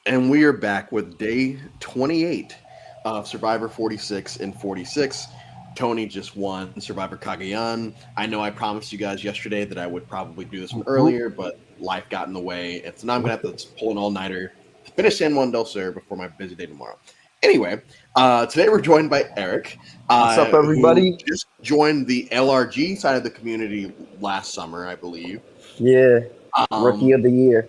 And we are back with day 28 of Survivor 46 and 46. Tony just won Survivor Cagayan. I know I promised you guys yesterday that I would probably do this one Mhm. earlier, but life got in the way. And so now I'm going to have to pull an all nighter to finish San Juan del Sur before my busy day tomorrow. Anyway, today we're joined by Eric, What's up, who everybody? just joined the LRG side of the community last summer, I believe. Yeah, rookie Um, of the year.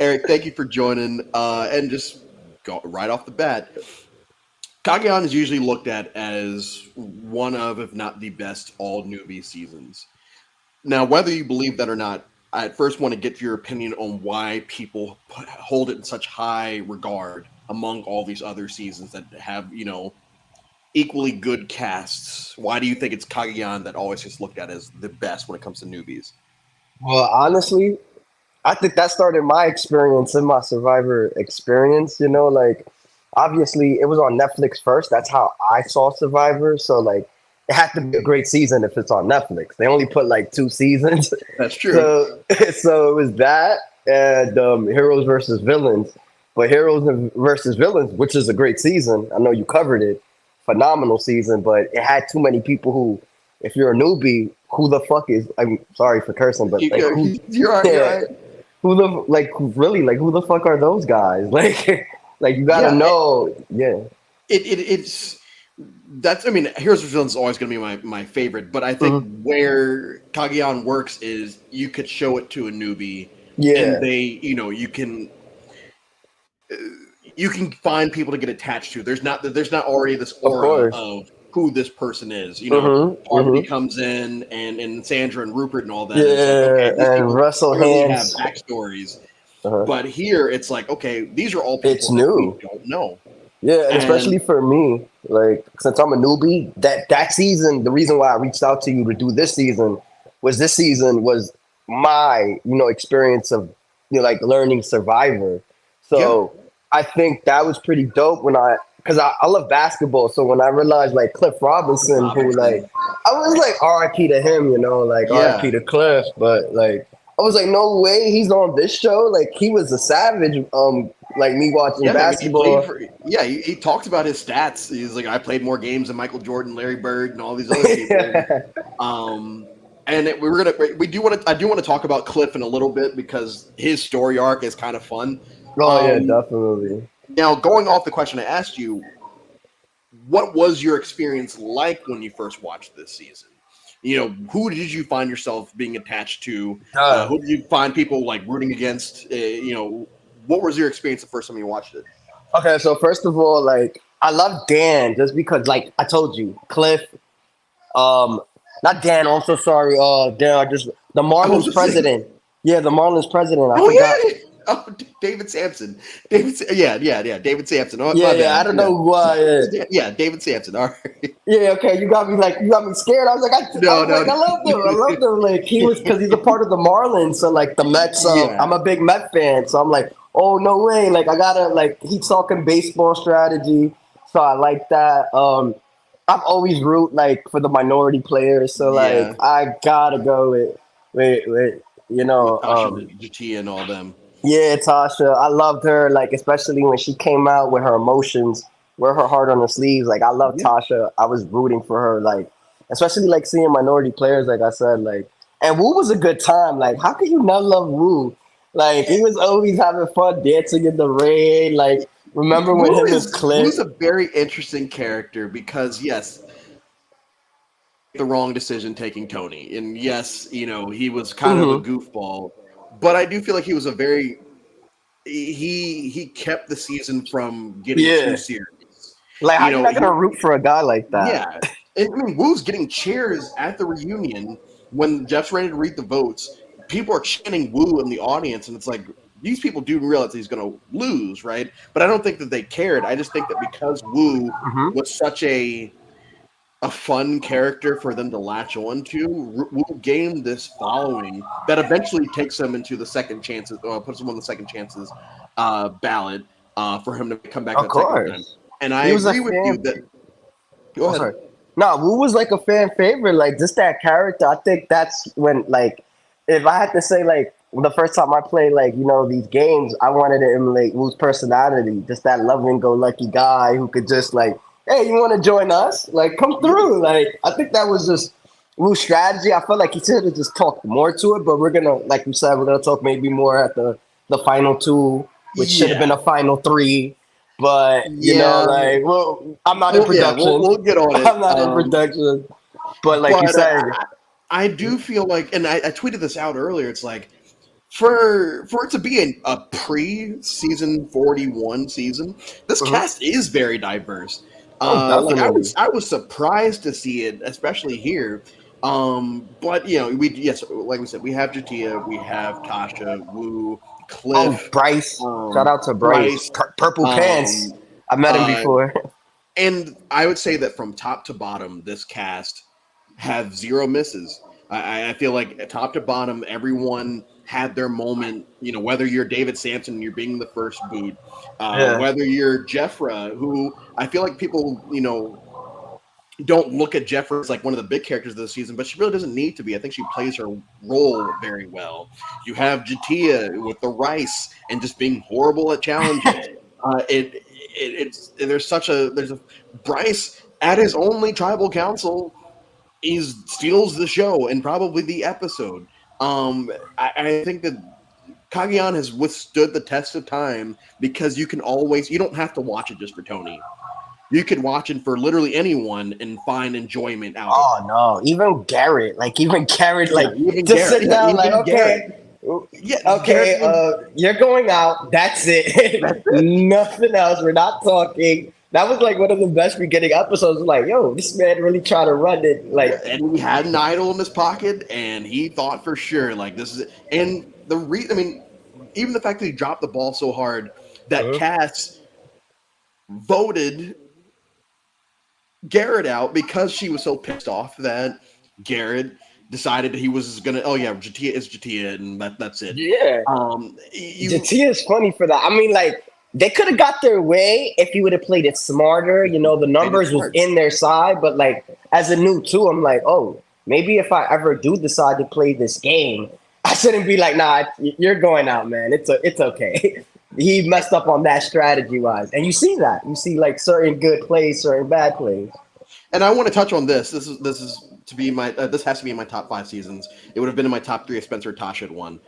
Eric, thank you for joining. And just go right off the bat, Cagayan is usually looked at as one of, if not the best, all newbie seasons. Now, whether you believe that or not, I at first want to get your opinion on why people hold it in such high regard among all these other seasons that have, equally good casts. Why do you think it's Cagayan that always gets looked at as the best when it comes to newbies? Well, honestly, I think that started my experience in my Survivor experience. Like obviously it was on Netflix first. That's how I saw Survivor. So like it had to be a great season if it's on Netflix. They only put like 2 seasons, That's true. so so it was that and Heroes versus Villains. But Heroes versus Villains, which is a great season. I know you covered it. Phenomenal season, but it had too many people who, if you're a newbie, who the fuck is? I'm sorry for cursing, but like who? You're right. You're Yeah, right. who the like really like who the fuck are those guys? Like you gotta Yeah, know. Yeah. it's that's I mean, Heroes of Villains is always going to be my favorite, but I think Mhm. where Kageon works is you could show it to a newbie, and Yeah. they you can find people to get attached to. There's not already this Of aura course. of who this person is. Mhm. Parvati Mhm. comes in, and Sandra and Rupert and all that, and it's like, Yeah. okay, these And people Russell clearly have Hands. backstories, Uh-huh. but here it's like, okay, these are all It's people that we new. don't know, Yeah, and and especially for me, like since I'm a newbie, that season, the reason why I reached out to you to do this season was my experience of like learning Survivor. yeah. So I think that was pretty dope when because I love basketball. So when I realized like Cliff Robinson, who like Robinson. I was like R.I.P. to him, like R.I.P. Yeah. to Cliff, but like I was like, no way, he's on this show. Like he was a savage. Like me watching Yeah, I mean, he played basketball. for. Yeah, he talked about his stats. He's like, I played more games than Michael Jordan, Larry Bird, and all these other people. Um, and we do want to. I do want to talk about Cliff in a little bit because his story arc is kind of fun. Oh yeah, Um, definitely. Now, going off the question I asked you, what was your experience like when you first watched this season? Who did you find yourself being attached to? Uh, Who did you find people like rooting against? What was your experience the first time you watched it? okay, so first of all, like I love Dan just because, like I told you, Cliff. Um, Not Dan. I'm so sorry. Dan. I just the I was Marlins just saying, president. Yeah, the Marlins president. I oh forgot. yeah, oh David Sampson, yeah, David Sampson. Oh, Yeah, my yeah. I bad. don't Yeah, know who I is. yeah, David Sampson. All right. Yeah, okay. You got me scared. I was like, I No, was like, no, I love him. I love him. Like he was because he's a part of the Marlins. So like the Mets. yeah, I'm a big Met fan. So I'm like, oh no way. Like I gotta like he's talking baseball strategy. So I like that. I've always root like for the minority players. So like yeah. I gotta go with you With know Tasha Jatia and all them. yeah, Tasha. I loved her, like especially when she came out with her emotions, wear her heart on her sleeves. Like I love Yeah, Tasha. I was rooting for her, like especially like seeing minority players, like I said, like and Wu was a good time. Like how could you not love Wu? Like he was always having fun dancing in the rain. Like remember with him and Wu's Cliff? a very interesting character because yes, the wrong decision taking Tony, and yes, he was kind of a Hmm. goofball, but I do feel like he was a very he kept the season from getting too Yeah. serious. Like how you not gonna He root for a guy like that? Yeah, and I mean, Wu's getting cheers at the reunion when Jeff's ready to read the votes. People are chanting Wu in the audience, and it's like these people do realize he's going to lose, right? But I don't think that they cared. I just think that because Wu Hmm. was such a fun character for them to latch on to, Wu gained this following that eventually takes him into the second chances, or puts him on the second chances ballot for him to come back Of that second time. course. And I He was a agree with you fan. that. Go Oh, ahead. sorry. No, Wu was like a fan favorite. Like just that character. I think that's when like if I had to say like the first time I played like these games, I wanted to emulate Wu's personality, just that loving go lucky guy who could just like, hey, you want to join us? Like, come through. Like, I think that was just Wu's strategy. I felt like he should have just talked more to it, but we're gonna, like you said, we're gonna talk maybe more at the final two, which should have been Yeah, a final three. But yeah. like, well, I'm not in Well, yeah, we'll production. we'll get on it. I'm not in production. But like you But said, I do feel like, and I tweeted this out earlier. It's like for it to be a pre-season 41 season, this mhm. cast is very diverse. Oh, Like definitely. I was surprised to see it, especially here. But yes, like we said, we have Jatia, we have Tasha, Wu, Oh, Cliff, Bryce. Shout out to Bryce. Bryce, Purple Pants. um, I met him uh, before. and I would say that from top to bottom, this cast have zero misses. I feel like top to bottom, everyone had their moment. Whether you're David Sampson, you're being the first boot, Yeah. whether you're Jeffra, who I feel like people, don't look at Jeffra as like one of the big characters of the season, but she really doesn't need to be. I think she plays her role very well. You have Jatia with the rice and just being horrible at challenges. It's there's a Bryce at his only tribal council. He steals the show and probably the episode. I think that Cagayan has withstood the test of time because you don't have to watch it just for Tony. You could watch it for literally anyone and find enjoyment out of it. Oh no, even Garrett, Yeah, like even just Garrett. sit Yeah, down, like even Garrett. okay, Yeah, okay, Garrett would. you're going out. That's it. That's it. Nothing else. We're not talking. That was like one of the best beginning episodes. Like, yo, this man really tried to run it. Yeah, Like, and he had an idol in his pocket, and he thought for sure like this is it. And I mean, even the fact that he dropped the ball so hard that uh Cass voted Garrett out because she was so pissed off that Garrett decided that he was gonna. Oh yeah, Jatia is Jatia, and that's it. yeah, You Jatia is funny for that. I mean, like they could have got their way if he would have played it smarter. The made it numbers was smart. in their side, but like as a new too, I'm like, oh, maybe if I ever do decide to play this game, I shouldn't be like, nah, you're going out, man. It's okay. He messed up on that strategy wise, and you see that. You see like certain good plays, certain bad plays. And I want to touch on this. This is to be my. This has to be in my top 5 seasons. It would have been in my top 3 if Spencer Tasha had won.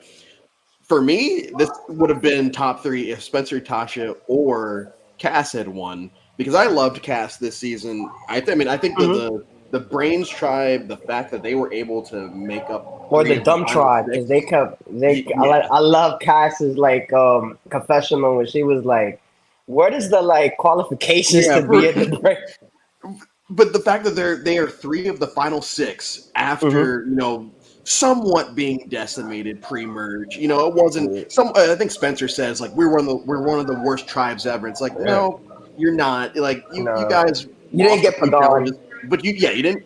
For me, this would have been top 3 if Spencer Tasha or Cass had won because I loved Cass this season. I think that Mhm. the Brains tribe, the fact that they were able to make up Or 3 the of the dumb final tribe, because 6. they kept Yeah, I love Cass's like confessional when she was like, what is the like qualifications yeah. to be in the break? But the fact that they are 3 of the final 6 Hmm. after somewhat being decimated pre-merge. It wasn't some. I think Spencer says like we're one of the worst tribes ever. It's like Yeah. no, you're not. Like you No, guys you didn't lost a get few Pagan. challenges, but you didn't.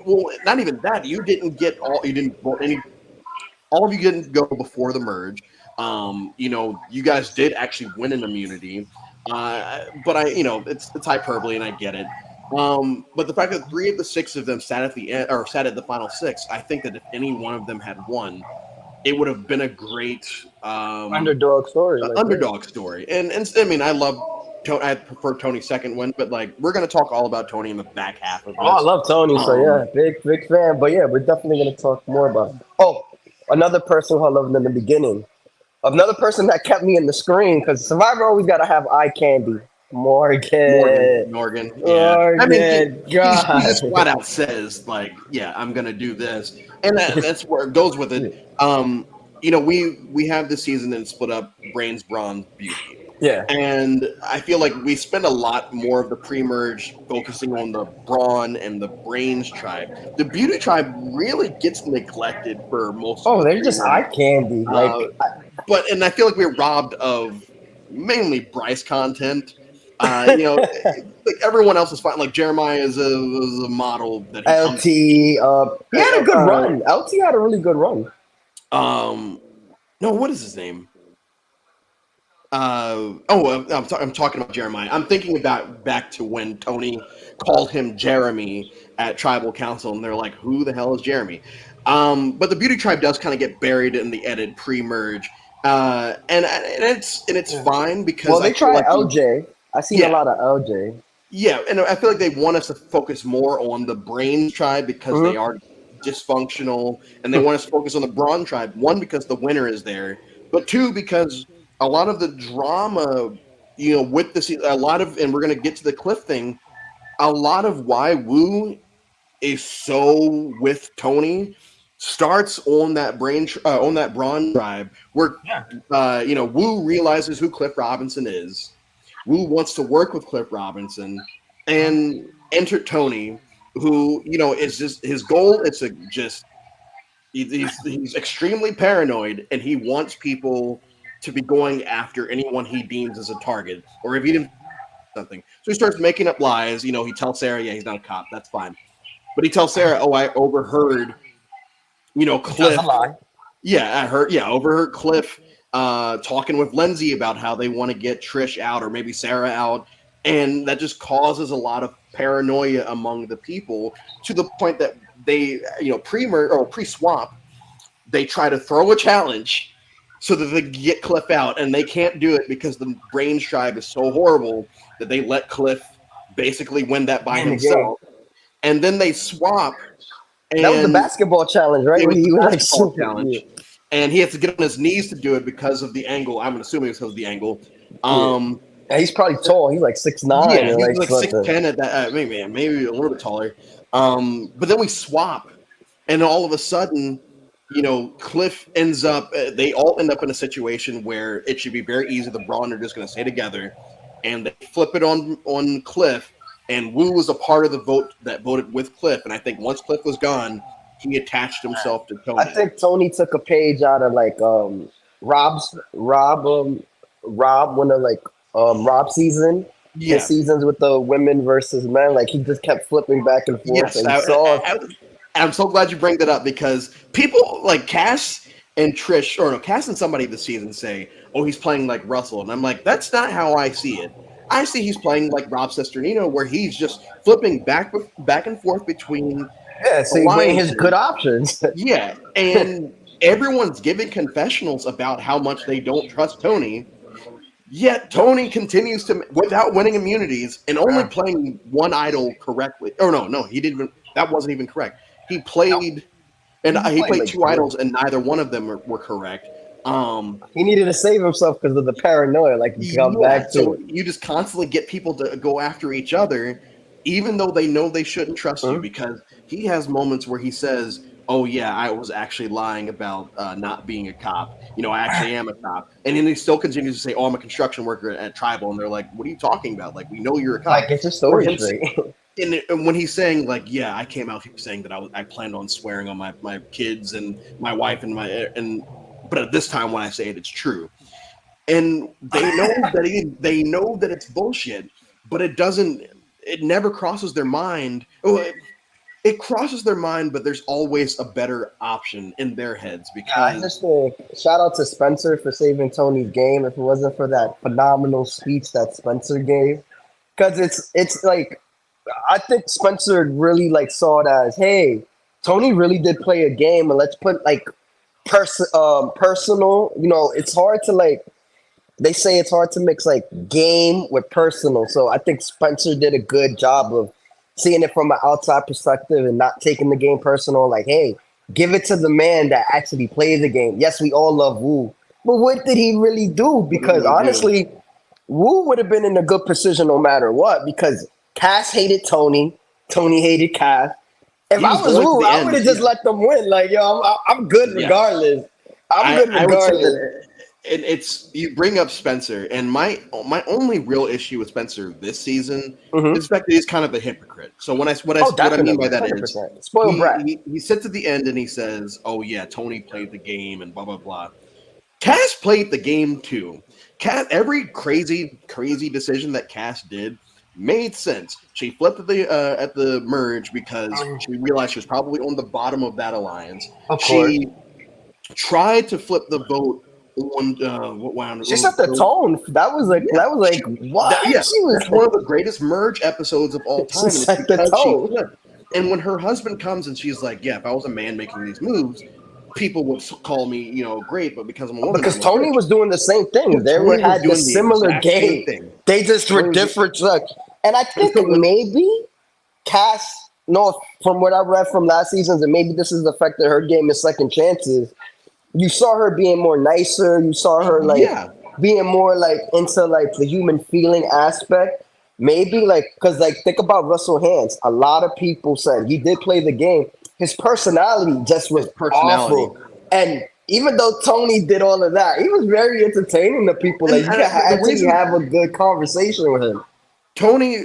Well, not even that. You didn't get all. You didn't well, any. All of you didn't go before the merge. You guys did actually win an immunity, but it's hyperbole, and I get it. But the fact that 3 of the 6 of them sat at the end or sat at the final 6, I think that if any one of them had won, it would have been a great Underdog story, like yeah. underdog story. And I mean, I prefer Tony's second win, but like we're gonna talk all about Tony in the back half of Oh, I this. love Tony, so Um, yeah, big fan. But yeah, we're definitely gonna talk more about it. Oh, another person who I loved in the beginning. Another person that kept me in the screen because Survivor always gotta have eye candy. Morgan. Morgan, yeah. I mean, Morgan, he just God. flat out says like, "Yeah, I'm gonna do this," and that's where it goes with it. We have this season and split up Brains, Brawn, Beauty, Yeah. and I feel like we spend a lot more of the pre-merge focusing on the Brawn and the Brains tribe. The Beauty tribe really gets neglected for most of Oh, the they're just eye pre-merge. candy. Uh, and I feel like we're robbed of mainly Bryce content. Like everyone else is fine. Like Jeremiah is a model that he comes. LT, he had a good Uh, run. LT had a really good run. um, no, what is his name? I'm talking about Jeremiah. I'm thinking about back to when Tony called him Jeremy at tribal council, and they're like, "Who the hell is Jeremy?" But the Beauty Tribe does kind of get buried in the edit pre-merge, and it's fine because Well, I they feel try like LJ. I seen a yeah, lot of LJ. yeah, and I feel like they want us to focus more on the Brains Tribe because they Hmm. are dysfunctional, and they want us to focus on the Brawn Tribe. One, because the winner is there, but two, because a lot of the drama, with this, a lot of, and we're gonna get to the Cliff thing. A lot of why Wu is so with Tony starts on on that Brawn Tribe, where Yeah. Wu realizes who Cliff Robinson is. Wu wants to work with Cliff Robinson, and enter Tony, who is just his goal. It's a just he's extremely paranoid, and he wants people to be going after anyone he deems as a target, or if he didn't something. So he starts making up lies. He tells Sarah, "Yeah, he's not a cop. That's fine." But he tells Sarah, "Oh, I overheard, He doesn't Cliff. lie. Yeah, I heard. Yeah, overheard Cliff talking with Lindsay about how they want to get Trish out or maybe Sarah out, and that just causes a lot of paranoia among the people to the point that they, pre-swap, they try to throw a challenge so that they get Cliff out, and they can't do it because the Brains Tribe is so horrible that they let Cliff basically win that by In the game. himself, and then they swap, That was the and basketball challenge, right? it Where was the he was like, basketball yeah, challenge, and he has to get on his knees to do it because of the angle. I'm assuming it's because of the angle. yeah. Um, And he's probably tall. He's like 6'9" yeah, or he's like like something. 6'10" at that. Maybe a little bit taller. But then we swap, and all of a sudden, Cliff ends up. They all end up in a situation where it should be very easy. The Brawn are just going to stay together, and they flip it on Cliff. And Wu was a part of the vote that voted with Cliff. And I think once Cliff was gone, he attached himself to I Tony. think Tony took a page out of like Rob one of like Rob season, his Yeah. seasons with the women versus men. Like he just kept flipping back and forth, Yes. and he saw. I'm so glad you bring that up because people like Cass and Trish, or no, Cass and somebody this season say, "Oh, he's playing like Russell," and I'm like, that's not how I see it. I see he's playing like Rob Sesternino, where he's just flipping back and forth between Yeah, so he weighing his good alliances. options. Yeah, and everyone's giving confessionals about how much they don't trust Tony. Yet Tony continues to, without winning immunities and only playing one idol correctly. Oh no, he didn't. That wasn't even correct. He Nope. played, and He he played played like two three. idols, and neither one of them were correct. He needed to save himself because of the paranoia. Like he got Yeah, back to so it. you just constantly get people to go after each other, even though they know they shouldn't trust you. Hmm? Because he has moments where he says, "Oh yeah, I was actually lying about not being a cop. I actually am a cop." And then he still continues to say, "Oh, I'm a construction worker at Tribal," and they're like, "What are you talking about? Like, we know you're a Like cop." get your Or story him, straight. and when he's saying like, "Yeah, I came out here saying that I planned on swearing on my kids and my wife and but at this time when I say it, it's true." And they know that it's bullshit, but it never crosses their mind. Oh, it crosses their mind, but there's always a better option in their heads I because just think shout out to Spencer for saving Tony's game. If it wasn't for that phenomenal speech that Spencer gave, because it's like I think Spencer really like saw it as, hey, Tony really did play a game, and let's put like personal. It's hard to like they say it's hard to mix like game with personal. So I think Spencer did a good job of seeing it from an outside perspective and not taking the game personal. Like, hey, give it to the man that actually plays the game. Yes, we all love Wu, but what did he really do? what did Because he do? honestly, Wu would have been in a good position no matter what. Because Cass hated Tony, Tony hated Cass. If He I was was going to Wu, the I would end. have just Yeah, let them win. Like, yo, I'm good yeah. regardless. I'm good I would say regardless. that it's you bring up Spencer, and my only real issue with Spencer this season Hmm. is the fact that he's kind of a hypocrite. So Oh, what I mean by definitely, that is 100%. Spoiled brat. he sits at the end and he says, "Oh yeah, Tony played the game and blah blah blah." Cass played the game too. Every crazy decision that Cass did made sense. She flipped at the merge because she realized she was probably on the bottom of that alliance. Of course. She tried to flip the vote what wound? She set the tone. That was like Yeah, what? yeah, She was that's one of the greatest merge episodes of all she time, and it's set the because she tone. flipped. And when her husband comes and she's like, "Yeah, if I was a man making these moves, people would call me, great, but because I'm a woman, Because I'm a Tony bitch." was doing the same thing. They were Tony was had the doing the similar exact same game. thing. They just were Tony was, different. And I and think so when maybe Cass, no, from what I read from last season, and maybe this has affected her game in second chances. You saw her being more nicer. You saw her like yeah, being more like into like the human feeling aspect. Maybe like because like think about Russell Hands. A lot of people said he did play the game. His personality just his was personality, awful. And even though Tony did all of that, he was very entertaining to people. Like you could the actually reason have a good conversation with him. Tony,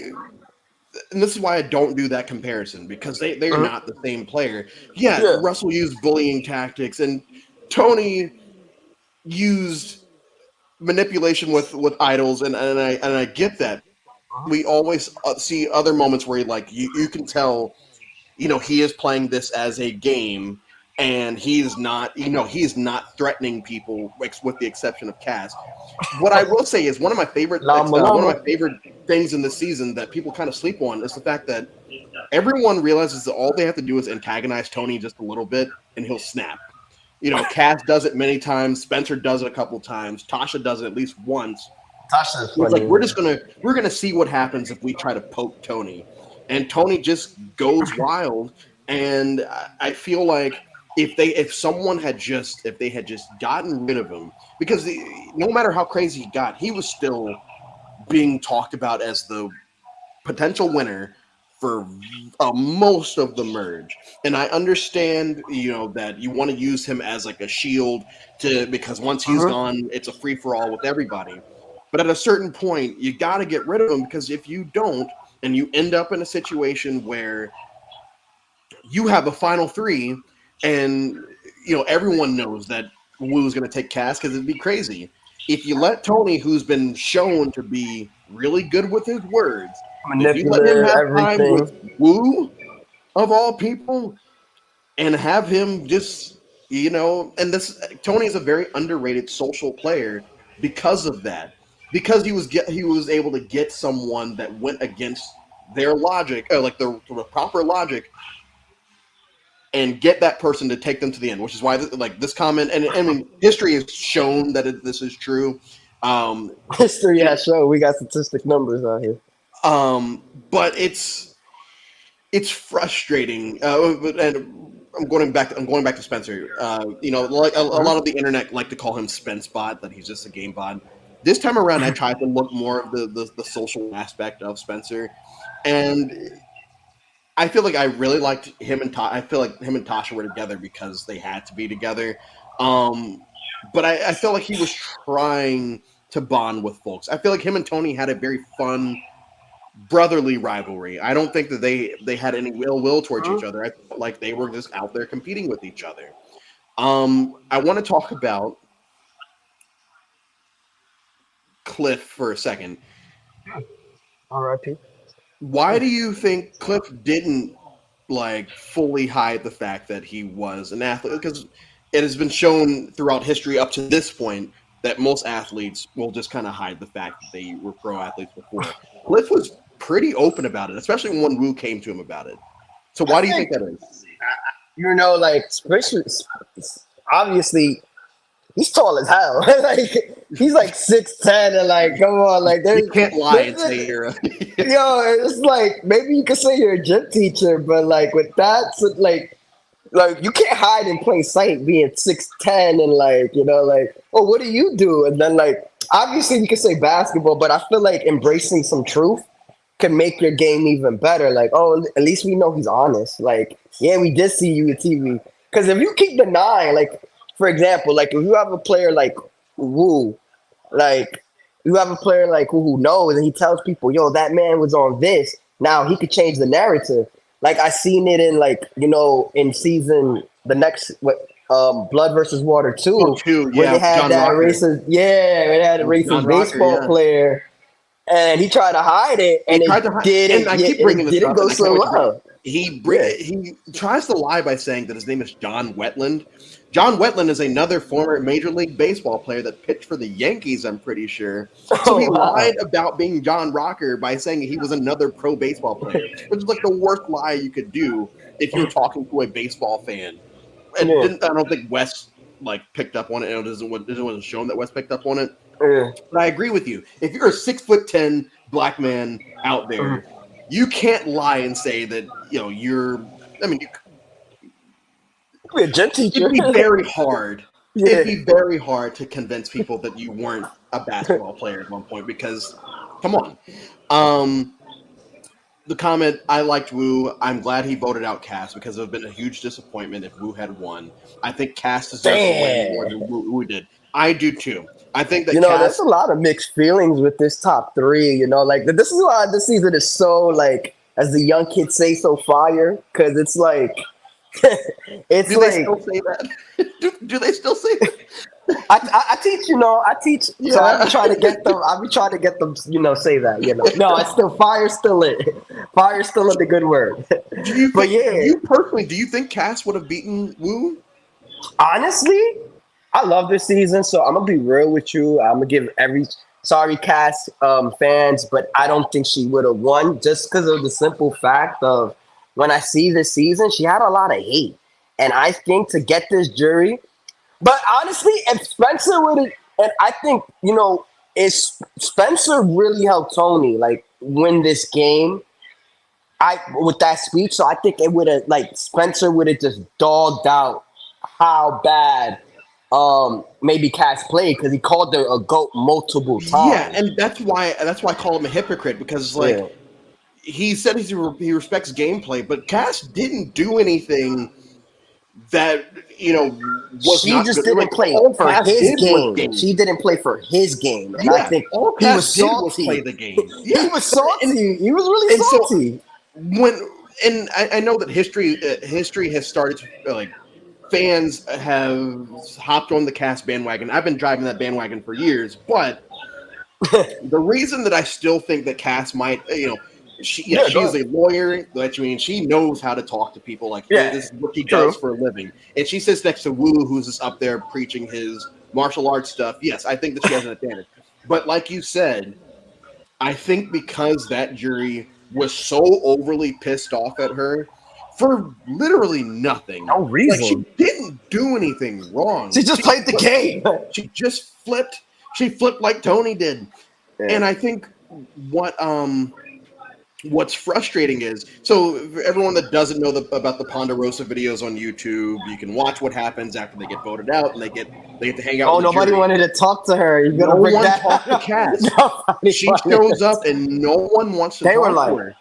and this is why I don't do that comparison because they are Mhm. not the same player. Yeah, Yeah. Russell used bullying tactics, and Tony used manipulation with idols, and I get that. We always see other moments where you can tell he is playing this as a game, and he is not threatening people with the exception of Cass. What I will say is Llama one of llama. my favorite things in this season that people kind of sleep on is the fact that everyone realizes that all they have to do is antagonize Tony just a little bit, and he'll snap. Cass does it many times. Spencer does it a couple times. Tasha does it at least once. Tasha's It's like funny. we're gonna see what happens if we try to poke Tony, and Tony just goes wild. And I feel like if they had just gotten rid of him, because no matter how crazy he got, he was still being talked about as the potential winner for most of the merge. And I understand, that you want to use him as like a shield because once he's Mhm. gone, it's a free for all with everybody. But at a certain point, you got to get rid of him because if you don't, and you end up in a situation where you have a final three, and everyone knows that Wu's going to take Cass because it'd be crazy. If you let Tony, who's been shown to be really good with his words, if you let him Manipulative, have time with everything. Wu of all people, and have him just and this Tony is a very underrated social player because of that, because he was able to get someone that went against their logic, like the proper logic, and get that person to take them to the end, which is why this comment, and I mean history has shown that this is true. Um, History it, has shown we got statistic numbers out here. but it's frustrating, and I'm going back to Spencer. Like a Mhm. lot of the internet like to call him Spence bot, that he's just a game bot. This time around, I tried to look more of the social aspect of Spencer, and I feel like I really liked him and I feel like him and Tasha were together because they had to be together. But I felt like he was trying to bond with folks. I feel like him and Tony had a very fun brotherly rivalry. I don't think that they had any ill will towards each Mhm. other. I felt like they were just out there competing with each other. I want to talk about Cliff for a second. R.I.P. Why do you think Cliff didn't like fully hide the fact that he was an athlete? Because it has been shown throughout history up to this point that most athletes will just kind of hide the fact that they were pro athletes before. Cliff was pretty open about it, especially when Wu came to him about it. So I why do you think think that is? like especially obviously he's tall as hell. Like he's like 6'10", and like come on, like You can't lie and say there's you're. yo, it's like maybe you could say you're a gym teacher, but like with that, so, like you can't hide in plain sight being 6'10" and like like oh what do you do? And then like obviously we could say basketball, but I feel like embracing some truth can make your game even better. Like, oh, at least we know he's honest. Like, yeah, we did see you at TV. Because if you keep denying, like, for example, like if you have a player like Wu, like you have a player like who knows and he tells people, yo, that man was on this. Now he could change the narrative. Like I seen it in like, in season the next what Blood versus Water Oh, 2, two, where they yeah, had John that Rocker. racist, yeah, they had a John racist Rocker, baseball yeah. player and he tried to hide it, He and tried to hide, and I keep bringing it this didn't up, go and I can't so wait to bring. well. He Yeah. he tries to lie by saying that his name is John Wetland. John Wetland is another former Major League Baseball player that pitched for the Yankees, I'm pretty sure. So he Oh wow. lied about being John Rocker by saying he was another pro baseball player, which is like the worst lie you could do if you were talking to a baseball fan. And Yeah, I don't think Wes like picked up on it. And it wasn't shown that Wes picked up on it. yeah. But I agree with you. If you're a 6'10" black man out Mhm. there, you can't lie and say that you're. I mean, Be a gym it'd teacher. be very hard. It'd Yeah. be very hard to convince people that you weren't a basketball player at one point because, come on. Um, the comment, I liked Wu. I'm glad he voted out Cass because it would have been a huge disappointment if Wu had won. I think Cass deserves to win more Damn. than Wu did. I do too. I think that There's Cass. a lot of mixed feelings with this top three. Like this is why this season is so like, as the young kids say, so fire. Because it's like, it's Do they like still say that? Do they still say that? I teach. I teach. So I be Yeah. trying to get them. I be trying to get them. Say that. No, it's still fire. Still it. Fire still a good word. Do you But think yeah, you personally? Do you think Cass would have beaten Wu? honestly, I love this season, so I'm gonna be real with you. I'm gonna give every sorry cast fans, but I don't think she would have won just because of the simple fact of when I see this season, she had a lot of hate, and I think to get this jury. But honestly, if Spencer would have, and I think is Spencer really helped Tony like win this game. With that speech, so I think it would have like Spencer would have just dogged out how bad maybe Cass played because he called her a goat multiple Yeah, times. and that's why I call him a hypocrite because Yeah. like he said he respects gameplay, but Cass didn't do anything that was She not just good. didn't Like play all for Cass his did was game. game. She didn't play for his game. And I Yeah, think all he Cass was did was play salty. the game. He Yeah, was and salty. He was really and so salty. when I know that history has started to like fans have hopped on the cast bandwagon. I've been driving that bandwagon for years, but the reason that I still think that Cass might, Yeah, she go is ahead. a lawyer, which means she knows how to talk to people. Like Yeah, this is what she does true. for a living, and she sits next to Wu, who's just up there preaching his martial arts stuff. Yes, I think that she has an advantage, but like you said, I think because that jury was so overly pissed off at her for literally nothing. No Like she reason. didn't do anything wrong. She just played the game. She just flipped. She flipped like Tony did. Yeah. And I think what what's frustrating is so for everyone that doesn't know about the Ponderosa videos on YouTube, you can watch what happens after they get voted out and they get to hang out Oh, with the nobody jury. wanted to talk to her. You No gotta bring one that talked to up. Cass. Nobody She wanted shows to. up and no one wants to They were talk to like, her.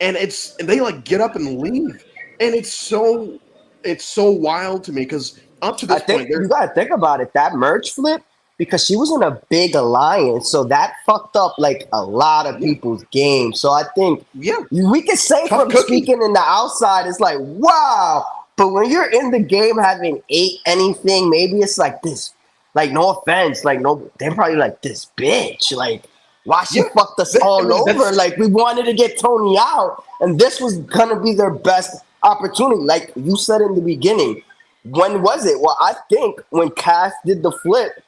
And they like get up and leave. And it's so wild to me because up to I this think point, you they're gotta think about it. That merch flip, because she was in a big alliance, so that fucked up like a lot of yeah, people's game. So I think yeah, we can say tough from cookie. speaking in the outside, it's like wow. But when you're in the game having ate anything, maybe it's like this. Like no offense, like no, they're probably like this bitch. Like why she Yeah. fucked us I all mean, over? that's Like we wanted to get Tony out, and this was gonna be their best opportunity. Like you said in the beginning, when was it? Well, I think when Cass did the flip,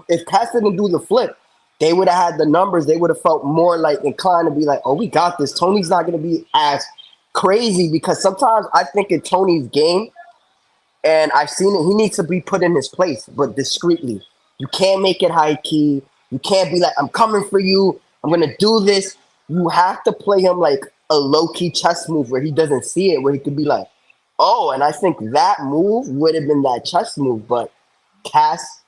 if Cass didn't do the flip, they would have had the numbers. They would have felt more like inclined to be like, "Oh, we got this." Tony's not going to be as crazy because sometimes I think in Tony's game, and I've seen it, he needs to be put in his place, but discreetly. You can't make it high key. You can't be like, "I'm coming for you. I'm going to do this." You have to play him like a low key chess move where he doesn't see it, where he could be like, oh, and I think that move would have been that chess move, but Cass,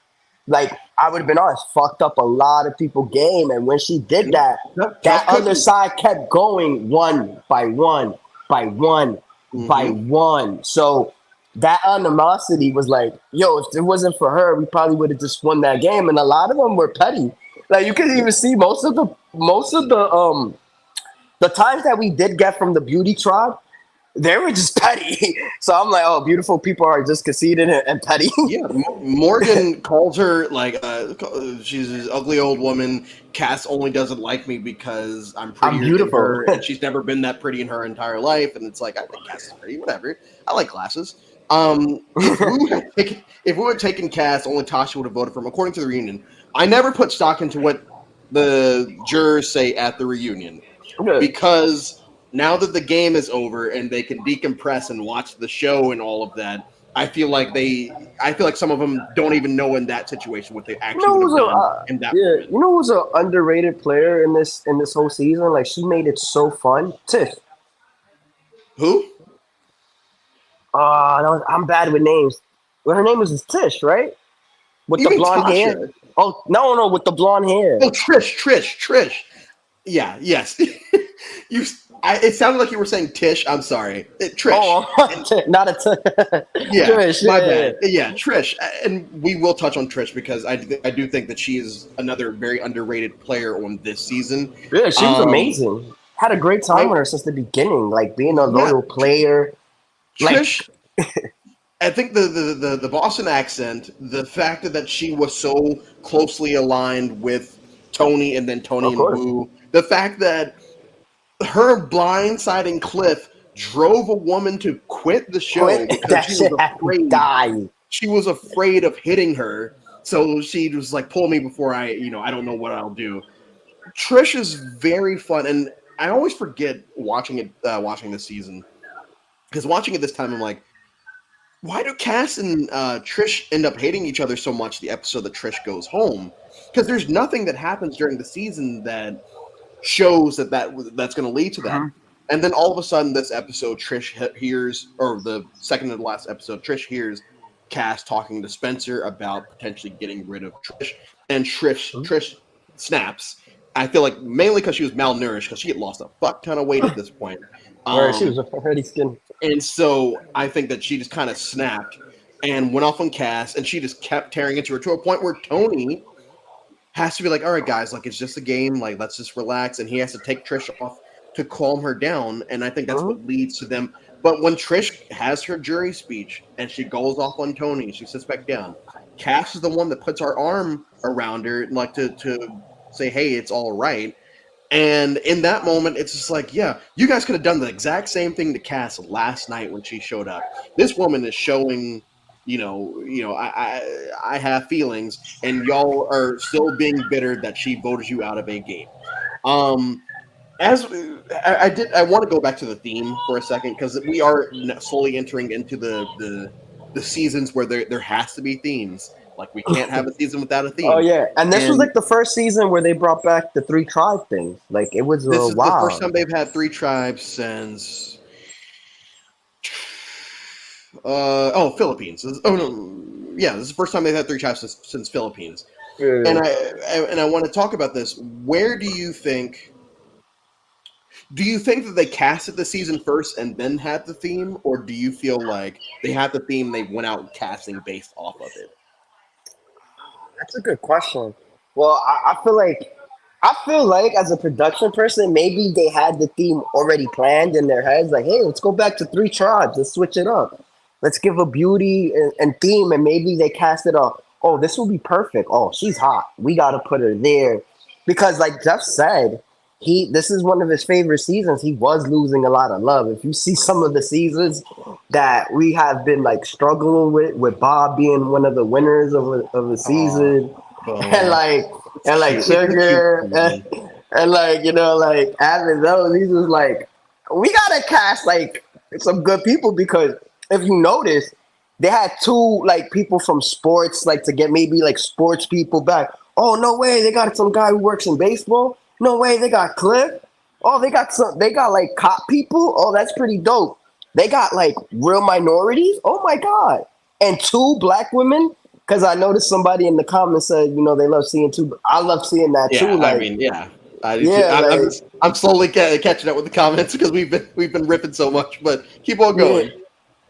like I would have been honest, fucked up a lot of people game, and when she did that, that tough other cookie. side kept going one by one by one by Hmm. one. So that animosity was like, yo, if it wasn't for her, we probably would have just won that game. And a lot of them were petty. Like you can even see most of the times that we did get from the beauty tribe, they were just petty. So I'm like, oh, beautiful people are just conceited and petty. Yeah, Morgan calls her like she's this ugly old woman. Cass only doesn't like me because I'm I'm prettier than beautiful. her, and she's never been that pretty in her entire life. And it's like I think Cass is pretty. Whatever. I like glasses. If we would have taken Cass, only Tasha would have voted for him. According to the reunion, I never put stock into what the jurors say at the reunion Good. because now that the game is over and they can decompress and watch the show and all of that, I feel like some of them don't even know in that situation what they You actually know would have who's a done in that yeah, moment. you know who's an underrated player in this whole season? Like she made it so fun. Tiff. Who? I'm bad with names. Well, her name is Tish, right? With You the mean blonde hair. Tasha? Oh no, with the blonde hair. Oh, Trish. Yeah, yes. you. It sounded like you were saying Tish. I'm sorry, Trish. Oh, And not a yeah, Trish. my Yeah, bad. Yeah, Trish. And we will touch on Trish because I do think that she is another very underrated player on this season. yeah. Yeah, she was Um, amazing. Had a great time I with her since the beginning. Like being a yeah, loyal player. Like, Trish. I think the Boston accent, the fact that she was so closely aligned with Tony and then Tony of and course. Wu, the fact that her blindsiding Cliff drove a woman to quit the show Quit. because That shit had to die. she was afraid of hitting her. So she was like, pull me before I don't know what I'll do. Trish is very fun. And I always forget watching this season because watching it this time, I'm like, why do Cass and Trish end up hating each other so much the episode that Trish goes home? Because there's nothing that happens during the season that shows that's going to lead to that. Mhm. And then all of a sudden, this episode, Trish hears, or the second to the last episode, Trish hears Cass talking to Spencer about potentially getting rid of Trish, and Trish snaps. I feel like mainly because she was malnourished, because she had lost a fuck ton of weight at this point. Where she Um, was already skin. and so I think that she just kind of snapped and went off on Cass, and she just kept tearing into her to a point where Tony has to be like, all right, guys, like it's just a game, like let's just relax, and he has to take Trish off to calm her down, and I think that's Mhm. what leads to them. But when Trish has her jury speech and she goes off on Tony, she sits back down. Cass is the one that puts her arm around her, like to say, hey, it's all right. And in that moment, it's just like, yeah, you guys could have done the exact same thing to Cass last night when she showed up. This woman is showing, I have feelings, and y'all are still being bitter that she voted you out of a game. Um, as I want to go back to the theme for a second because we are slowly entering into the seasons where there has to be themes. Like we can't have a season without a Oh theme. yeah, and this was And like the first season where they brought back the three tribe things. Like it was this is the first wild. time they've had three tribes since Philippines. Oh no, yeah, this is the first time they've had three tribes since Philippines. Yeah. And I want to talk about this. Where do you think? Do you think that they casted the season first and then had the theme, or do you feel like they had the theme, they went out casting based off of it? That's a good question. Well, I feel like as a production person, maybe they had the theme already planned in their heads. Like, hey, let's go back to three tribes. Let's switch it up. Let's give a beauty and theme, and maybe they cast it off. Oh, this will be perfect. Oh, she's hot. We got to put her there because, like Jeff said, this is one of his favorite seasons. He was losing a lot of love. If you see some of the seasons that we have been like struggling with Bob being one of the winners of the Oh, season, and Bo. like It's and like cute. It's a cute Sugar season. and like like having those, he's just like we gotta cast like some good people because if you notice, they had two like people from sports like to get maybe like sports people back. Oh no way, they got some guy who works in baseball. No way, they got Cliff. Oh, they got like cop people. Oh, that's pretty dope. They got like real minorities. Oh my god. And two black women. Cause I noticed somebody in the comments said, they love seeing two. I love seeing that Yeah, too. I Like, mean, yeah, I do too. yeah, like I'm slowly catching up with the comments because we've been ripping so much, but keep on yeah, going.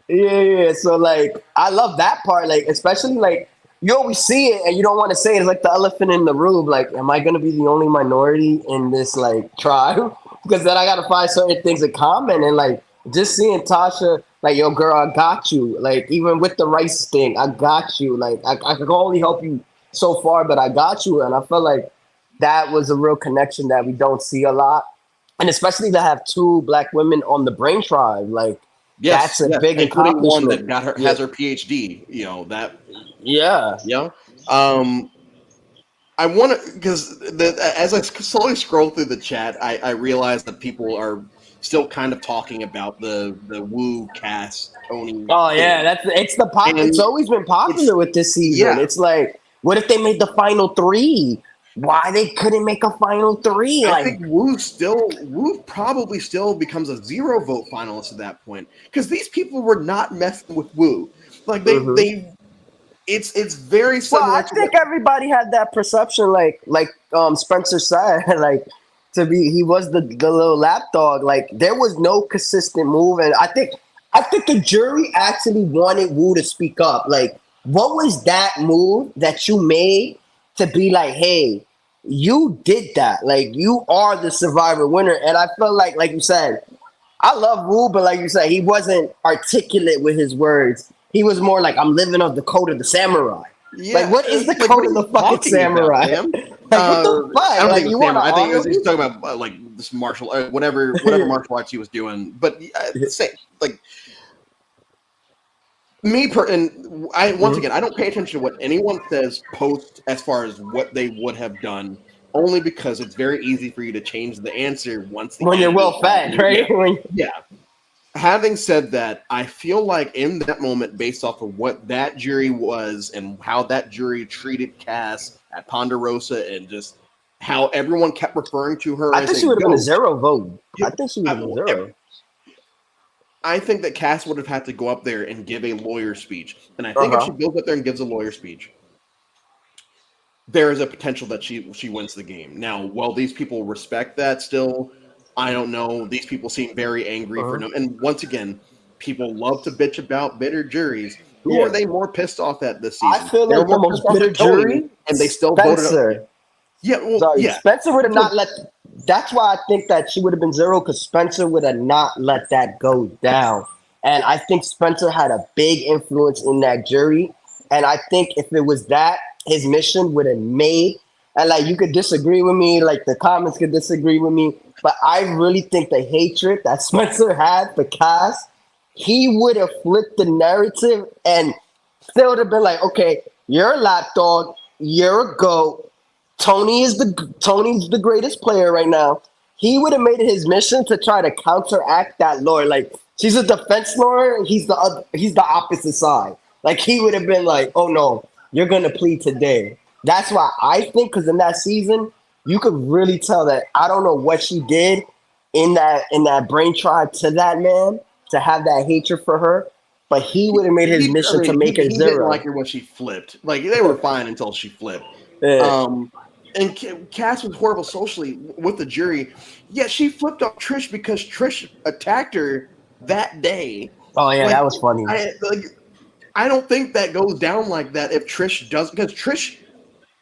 yeah. So like I love that part. Like, especially like you always see it and you don't want to say it. It's like the elephant in the room. Like, am I gonna be the only minority in this like tribe? Because then I gotta find certain things in common and like just seeing Tasha, like, yo, girl, I got you. Like, even with the rice thing, I got you. Like, I can only help you so far, but I got you. And I felt like that was a real connection that we don't see a lot. And especially to have two black women on the Brain Tribe. Like, Yes, That's a yes, big including one that accomplishment. got her Yeah, has her PhD. That. yeah. Um, I want to because as I slowly scroll through the chat, I realize that people are still kind of talking about the Wu Cass Tony Oh yeah, thing, it's and always been it's popular with this season. yeah. It's like, what if they made the final three? Why they couldn't make a final three? I Like, think Wu probably still becomes a zero vote finalist at that point because these people were not messing with Wu. Like mhm. it's very Well, I similar to think what. everybody had that perception, like Spencer said, like he was the little lapdog. Like there was no consistent move, and I think the jury actually wanted Wu to speak up. Like, what was that move that you made to be like, hey, you did that. Like you are the survivor winner, and I felt like you said, I love Wu, but like you said, he wasn't articulate with his words. He was more like, I'm living of the code of the samurai. Like, Yeah, what is the like what code are of the you fucking talking about, samurai? fam? Like, what the I fuck? don't Like, think it was you want to Samurai. I think honor he's me? talking about like this martial, whatever martial arts he was doing. But same, like and I once Mhm. again, I don't pay attention to what anyone says post as far as what they would have done, only because it's very easy for you to change the answer once the When you're end is well fed, happening. right? Yeah, yeah. Having said that, I feel like in that moment, based off of what that jury was and how that jury treated Cass at Ponderosa and just how everyone kept referring to her I as think a she would have been a ghost. zero vote. I you- think she would have been zero. I think that Cass would have had to go up there and give a lawyer speech. And I Uh think if she huh. goes up there and gives a lawyer speech, there is a potential that she wins the game. Now, while these people respect that still, I don't know. These people seem very angry for Uh-huh. no. And once again, people love to bitch about bitter juries. Who are Yeah. they more pissed off at this I season? feel They were like the more pissed most off bitter at Tony, jury, and they still voted. Spencer. Yeah, well, Sorry, yeah. Spencer would have So not let. That's why I think that she would have been zero because Spencer would have not let that go down. And I think Spencer had a big influence in that jury. And I think if it was that, his mission would have made. And like you could disagree with me, like the comments could disagree with me, but I really think the hatred that Spencer had for Cass, he would have flipped the narrative and still would have been like, okay, you're a lapdog, you're a goat, Tony's the greatest player right now. He would have made it his mission to try to counteract that lawyer. Like she's a defense lawyer, he's the opposite side. Like he would have been like, "Oh no, you're gonna plead today." That's why I think because in that season, you could really tell that I don't know what she did in that brain tribe to that man to have that hatred for her, but he would have made his I mission to mean, make her he didn't like zero. her when she flipped. Like they were fine until she flipped. Yeah. Um, and Cass was horrible socially with the jury. Yet she flipped on Trish because Trish attacked her that day. Oh yeah, Like that was funny. I don't think that goes down like that if Trish does because Trish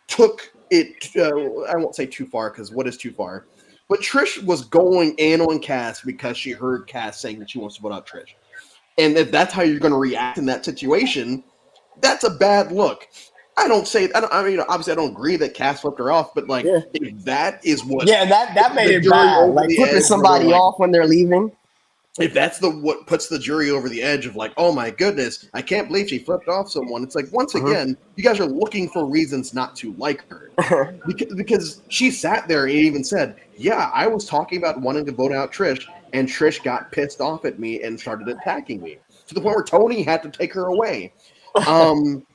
took it. I won't say too far because what is too far? But Trish was going in on Cass because she heard Cass saying that she wants to put out Trish. And if that's how you're going to react in that situation, that's a bad look. I don't say. I mean, obviously, I don't agree that Cass flipped her off, but like, Yeah. if that is what Yeah, that puts made the it jury bad. over Like the flipping edge, where they're somebody like, off when they're leaving. if that's the what puts the jury over the edge of like, oh my goodness, I can't believe she flipped off someone. It's like once again, you guys are looking for reasons not to like her because she sat there and even said, yeah, I was talking about wanting to vote out Trish, and Trish got pissed off at me and started attacking me to the point where Tony had to take her away. Um,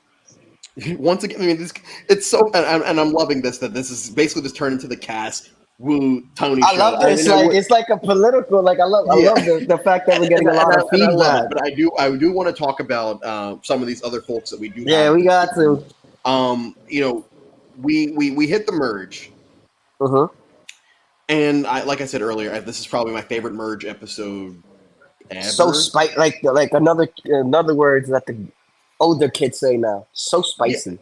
once again, I mean, it's so, and I'm loving this that this is basically just turned into the Cass Woo Tony I show. love this. Like it's like a political. Like I Yeah, love the fact that we're getting a lot of and I love it. feedback. But I do want to talk about some of these other folks that we do Yeah, have. we got to. You know, we hit the merge, Uh-huh. and like I said earlier, this is probably my favorite merge episode So ever. spicy. Like another words that the older kids say now. So Yeah, spicy.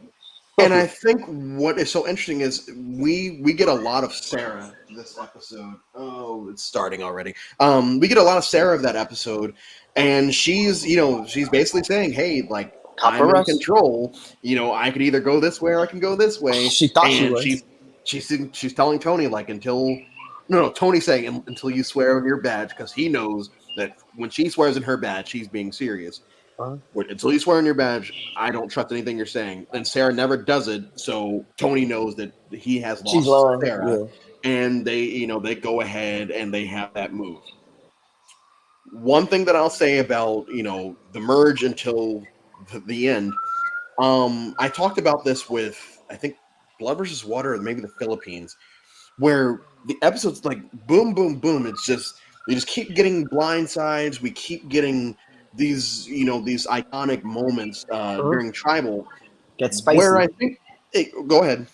and I think what is so interesting is we get a lot of Sarah this episode. Oh, it's starting already. We get a lot of Sarah of that episode, and she's basically saying, "Hey, like I'm Copper in Rush. control. I could either go this way or I can go this way." She thought she And was. she's telling Tony like until no Tony saying until you swear on your badge because he knows that when she swears in her badge, she's being serious. Uh-huh. Until you swear in your badge, I don't trust anything you're saying. And Sarah never does it, so Tony knows that he has She's lost lying. Sarah, Yeah. and they go ahead and they have that move. One thing that I'll say about the merge until the end, I talked about this with I think Blood versus Water or maybe the Philippines, where the episodes like boom, boom, boom. It's just we just keep getting blindsides. We keep getting these iconic moments Uh-huh. during Tribal, Get where spicy. I think. Hey, go ahead.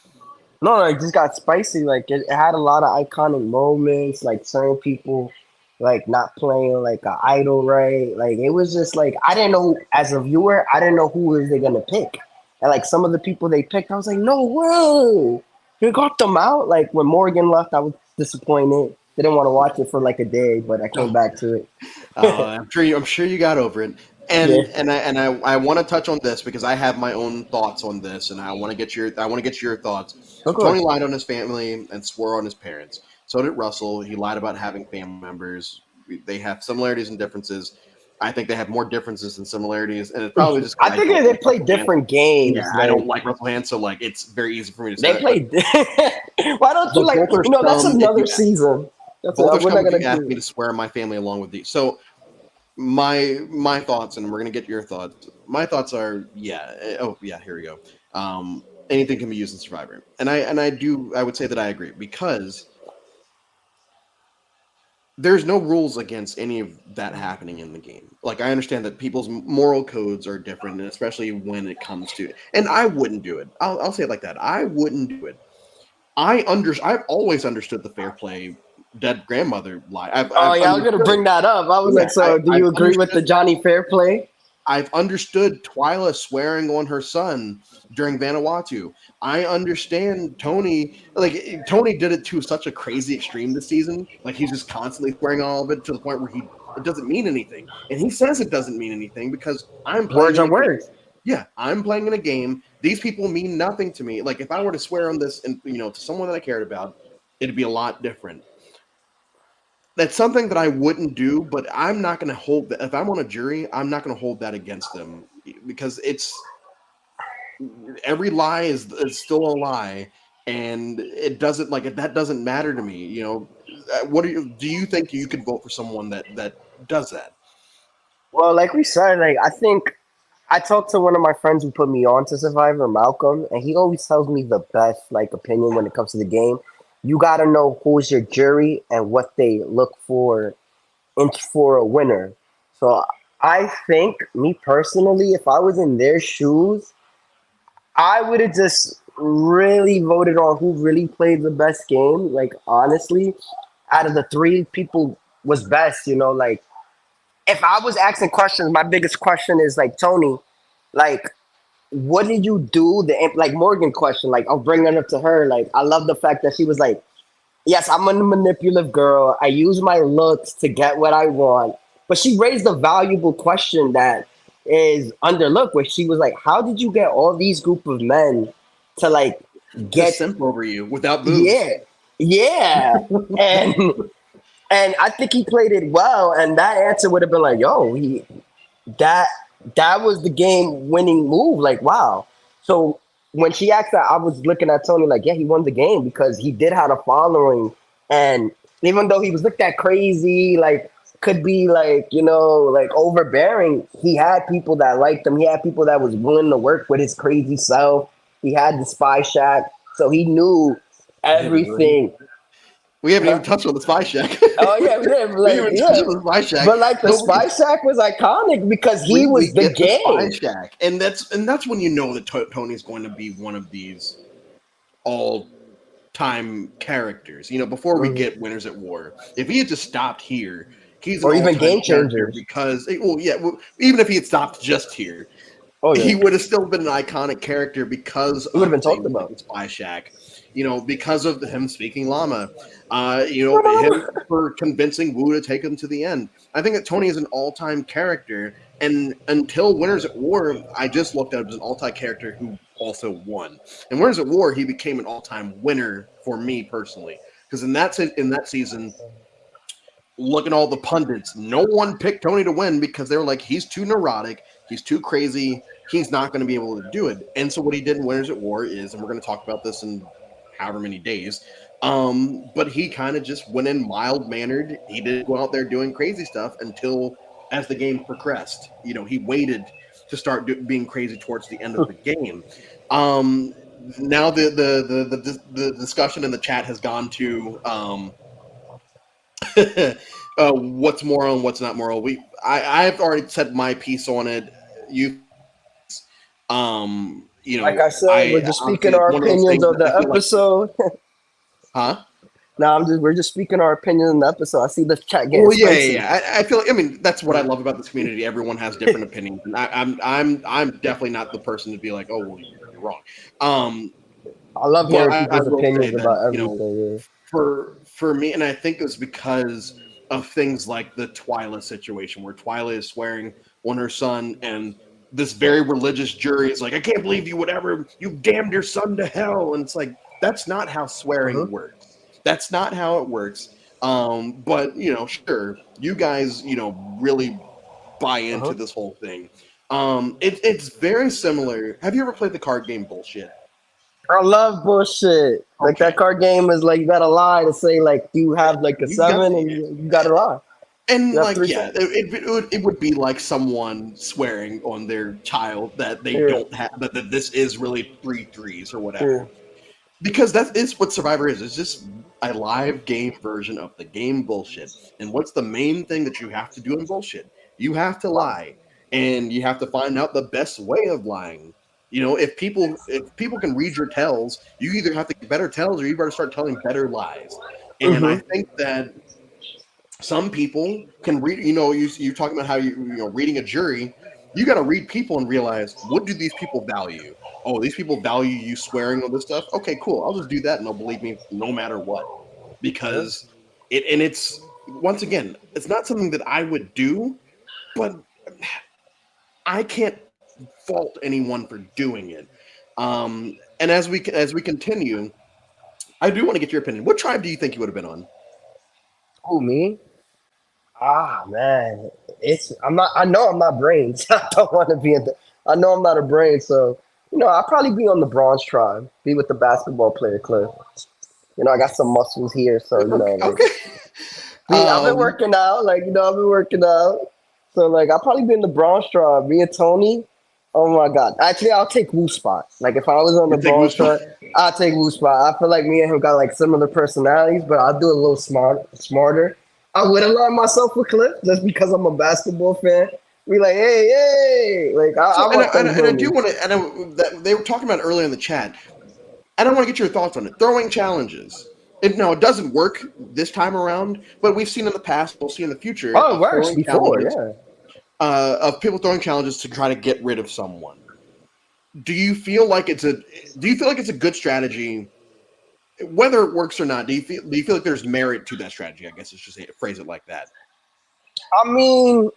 No, it just got spicy. Like it had a lot of iconic moments. Like certain people, like not playing like an idol, right? Like it was just like I didn't know as a viewer, I didn't know who was they gonna pick. And like some of the people they picked, I was like, no way, you got them out. Like when Morgan left, I was disappointed. Didn't want to watch it for like a day, but I came Oh, back to it. I'm sure you got over it. Yeah, And I want to touch on this because I have my own thoughts on this, and I want to get your thoughts. of So Tony course. lied on his family and swore on his parents. So did Russell. He lied about having family members. They have similarities and differences. I think they have more differences than similarities, and it's probably just I because I think don't they like play Russell Hand. different Yeah, games. I don't Like like Russell Hand, so like it's very easy for me to say they that. But play. Why don't you but like? both are That's scum if another you season. That's both are we're not scum if gonna you ask me do. to swear on my family along with these. So my thoughts, and we're gonna get your thoughts. My thoughts are oh yeah, here we go. Anything can be used in Survivor, and I would say that I agree because there's no rules against any of that happening in the game. Like I understand that people's moral codes are different, and especially when it comes to, and I wouldn't do it. I'll say it like that. I wouldn't do it. I've always understood the fair play dead grandmother lie. Oh I've yeah, I was gonna understood. bring that up. I was Yeah, like, so do I've you agree with the understood that. Johnny Fairplay? I've understood Twyla swearing on her son during Vanuatu. I understand Tony. Like Tony did it to such a crazy extreme this season. Like he's just constantly swearing on all of it to the point where it doesn't mean anything, and he says it doesn't mean anything because I'm playing Words in are a game. words. Yeah, I'm playing in a game. These people mean nothing to me. Like if I were to swear on this and to someone that I cared about, it'd be a lot different. That's something that I wouldn't do, but I'm not going to hold that. If I'm on a jury, I'm not going to hold that against them because it's every lie is still a lie, and it doesn't that doesn't matter to me. What do you think you could vote for someone that does that? Well, like we said, like I think I talked to one of my friends who put me on to Survivor, Malcolm, and he always tells me the best like opinion when it comes to the game. You gotta know who's your jury and what they look for a winner. So I think me personally, if I was in their shoes, I would have just really voted on who really played the best game. Like honestly, out of the three people was best. Like if I was asking questions, my biggest question is like Tony, like what did you do? The like Morgan question, like I'll bring it up to her. Like I love the fact that she was like, yes, I'm a manipulative girl. I use my looks to get what I want. But she raised a valuable question that is underlooked, where she was like, how did you get all these group of men to like To get, simp over you without boobs. yeah, yeah. And I think he played it well. And that answer would have been like, yo, that that was the game winning move. Like, wow. So when she asked that, I was looking at Tony like, yeah, he won the game because he did have a following. And even though he was looked at crazy, like could be like, like overbearing, he had people that liked him. He had people that was willing to work with his crazy self. He had the spy shack. So he knew Yeah, but everything. we haven't even Huh? touched on the spy shack. Oh yeah, we did. We Like haven't touched yeah, on the spy shack, but like the but spy shack was iconic because he we was the get the spy game. shack, and that's when you know that Tony's going to be one of these all time characters. Before we Mhm. get Winners at War, if he had just stopped here, he's an Or all even time game character changers. because even if he had stopped just here, Oh yeah, he would have still been an iconic character because it would have of been talked things like about. the Spy Shack, because of him speaking llama, him for convincing Wu to take him to the end. I think that Tony is an all-time character, and until Winners at War, I just looked at him as an all-time character who also won. And Winners at War, he became an all-time winner for me personally, because in that season, look at all the pundits. No one picked Tony to win because they were like, he's too neurotic, he's too crazy, he's not going to be able to do it. And so what he did in Winners at War is, and we're going to talk about this in however many days, but he kind of just went in mild mannered. He didn't go out there doing crazy stuff until as the game progressed. He waited to start being crazy towards the end of the game. Now the discussion in the chat has gone to what's moral and what's not moral. I've already said my piece on it. You, Like I said, we're I just honestly, speaking it's our one of those opinions things of that the I feel like, episode. huh? No, we're just speaking our opinion in the episode. I see the chat getting Well, yeah, spicy. yeah. I feel like, I mean, that's what I love about this community. Everyone has different opinions, and I'm definitely not the person to be like, oh, well, you're wrong. Um, I love but hearing I people's will say opinions that, about everything. for me, and I think it's because of things like the Twyla situation, where Twyla is swearing on her son, and this very religious jury is like, I can't believe you damned your son to hell, and it's like that's not how Uh-huh. swearing works. That's not how it works. But sure, you guys, really buy into Uh-huh. this whole thing. It's very similar. Have you ever played the card game Bullshit? I love bullshit. Like that Okay. card game is like you gotta lie to say like you have like a You got seven and you gotta lie. You and have like three yeah, sevens. it would be like someone swearing on their child that they Yeah, don't have that this is really three threes or yeah. whatever. Because that is what Survivor is. It's just a live game version of the game Bullshit. And what's the main thing that you have to do in Bullshit? You have to Lie. lie, and you have to find out the best way of lying. If people can read your tells, you either have to get better tells or you better start telling better lies. And I Mm-hmm. think that some people can read. You're talking about how reading a jury. You got to read people and realize, what do these people value. Oh, these people value you swearing on this stuff. Okay, cool, I'll just do that and they'll believe me no matter what. Yeah. Because it's once again, it's not something that I would do, but I can't fault anyone for doing it. And as we continue, I do want to get your opinion. What tribe do you think you would have been on? Who me? Ah man. I'm not I know I'm not brains. I don't want to be in the I know I'm not a brain, so I'll probably be on the bronze tribe, be with the basketball player Cliff. I got some muscles here, so Okay, like okay. I've been um, working out, like I've been working out. So like I'll probably be in the bronze tribe. Me and Tony. Oh my god. Actually I'll take Wu spot. Like if I was on the you take bronze Mustafa. tribe, I'll take Wu spot. I feel like me and him got like similar personalities, but I'll do it a little smarter. I would align myself with Cliff just because I'm a basketball fan. Be like, hey, hey, like I So, and I, want and them I, and I do homies. want to, and they were talking about it earlier in the chat. And I want to get your thoughts on it. Throwing challenges. No, it doesn't work this time around, but we've seen in the past, we'll see in the future Oh, it of works throwing before, challenges, yeah. of people throwing challenges to try to get rid of someone. Do you feel like it's a Do you feel like it's a good strategy, whether it works or not? Do you feel like there's merit to that strategy? I guess it's just phrase it like that. I mean,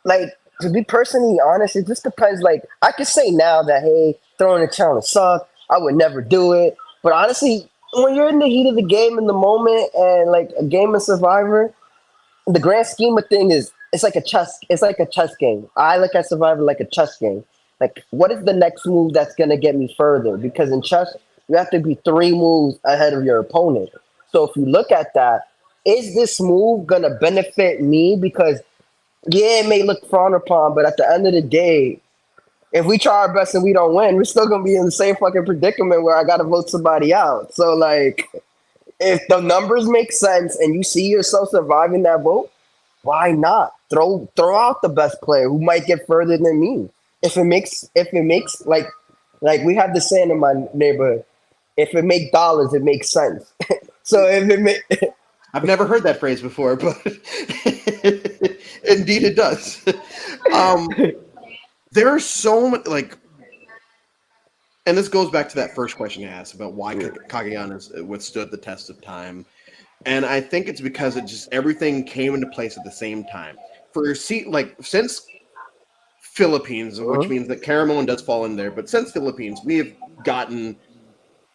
like to be personally honest, it just depends. Like I could say now that hey, throwing a challenge suck. I would never do it. But honestly, when you're in the heat of the game in the moment and like a game of Survivor, the grand scheme of thing is it's like a chess game. I look at Survivor like a chess game. Like what is the next move that's gonna get me further? Because in chess, you have to be three moves ahead of your opponent. So if you look at that, is this move gonna benefit me? Because yeah, it may look frowned upon, but at the end of the day, if we try our best and we don't win, we're still gonna be in the same fucking predicament where I gotta vote somebody out. So like, if the numbers make sense and you see yourself surviving that vote, why not throw out the best player who might get further than me? If it makes like we have the saying in my neighborhood, if it make dollars, it makes sense. So if it make I've never heard that phrase before, but indeed it does. Um, there are so many, like, and this goes back to that first question you asked about why Cagayan has withstood the test of time. And I think it's because it just everything came into place at the same time. Since Philippines, which means that Caramelin does fall in there, but since Philippines, we have gotten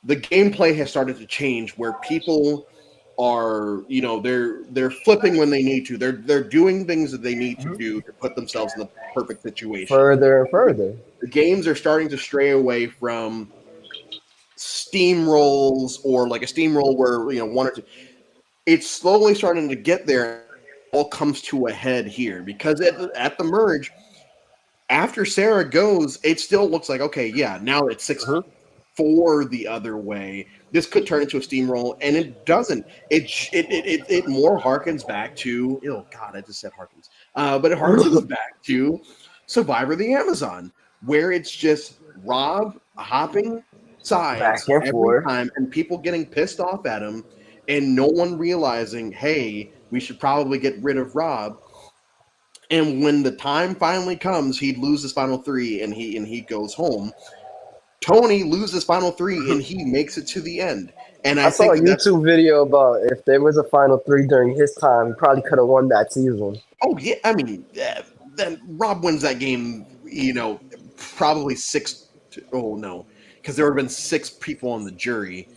the gameplay has started to change where people are, they're flipping when they need to. They're doing things that they need to Mhm. do to put themselves in the perfect situation. Further and further. The games are starting to stray away from steamrolls or like a steamroll where one or two. It's slowly starting to get there. All comes to a head here because at the merge, after Sarah goes, it still looks like okay, yeah, now it's six Mhm. four the other way. This could turn into a steamroll, and it doesn't. It more harkens back to oh god, I just said harkens, but it harkens back to Survivor the Amazon, where it's just Rob hopping Back sides and every forth. time, and people getting pissed off at him, and no one realizing, hey, we should probably get rid of Rob. And when the time finally comes, he'd lose his final three, and he goes home. Tony loses final three, and he makes it to the end. And I I saw think a that's YouTube video about if there was a final three during his time, he probably could have won that season. oh yeah, I mean, then Rob wins that game. Probably six. Oh no, because there would have been six people on the jury.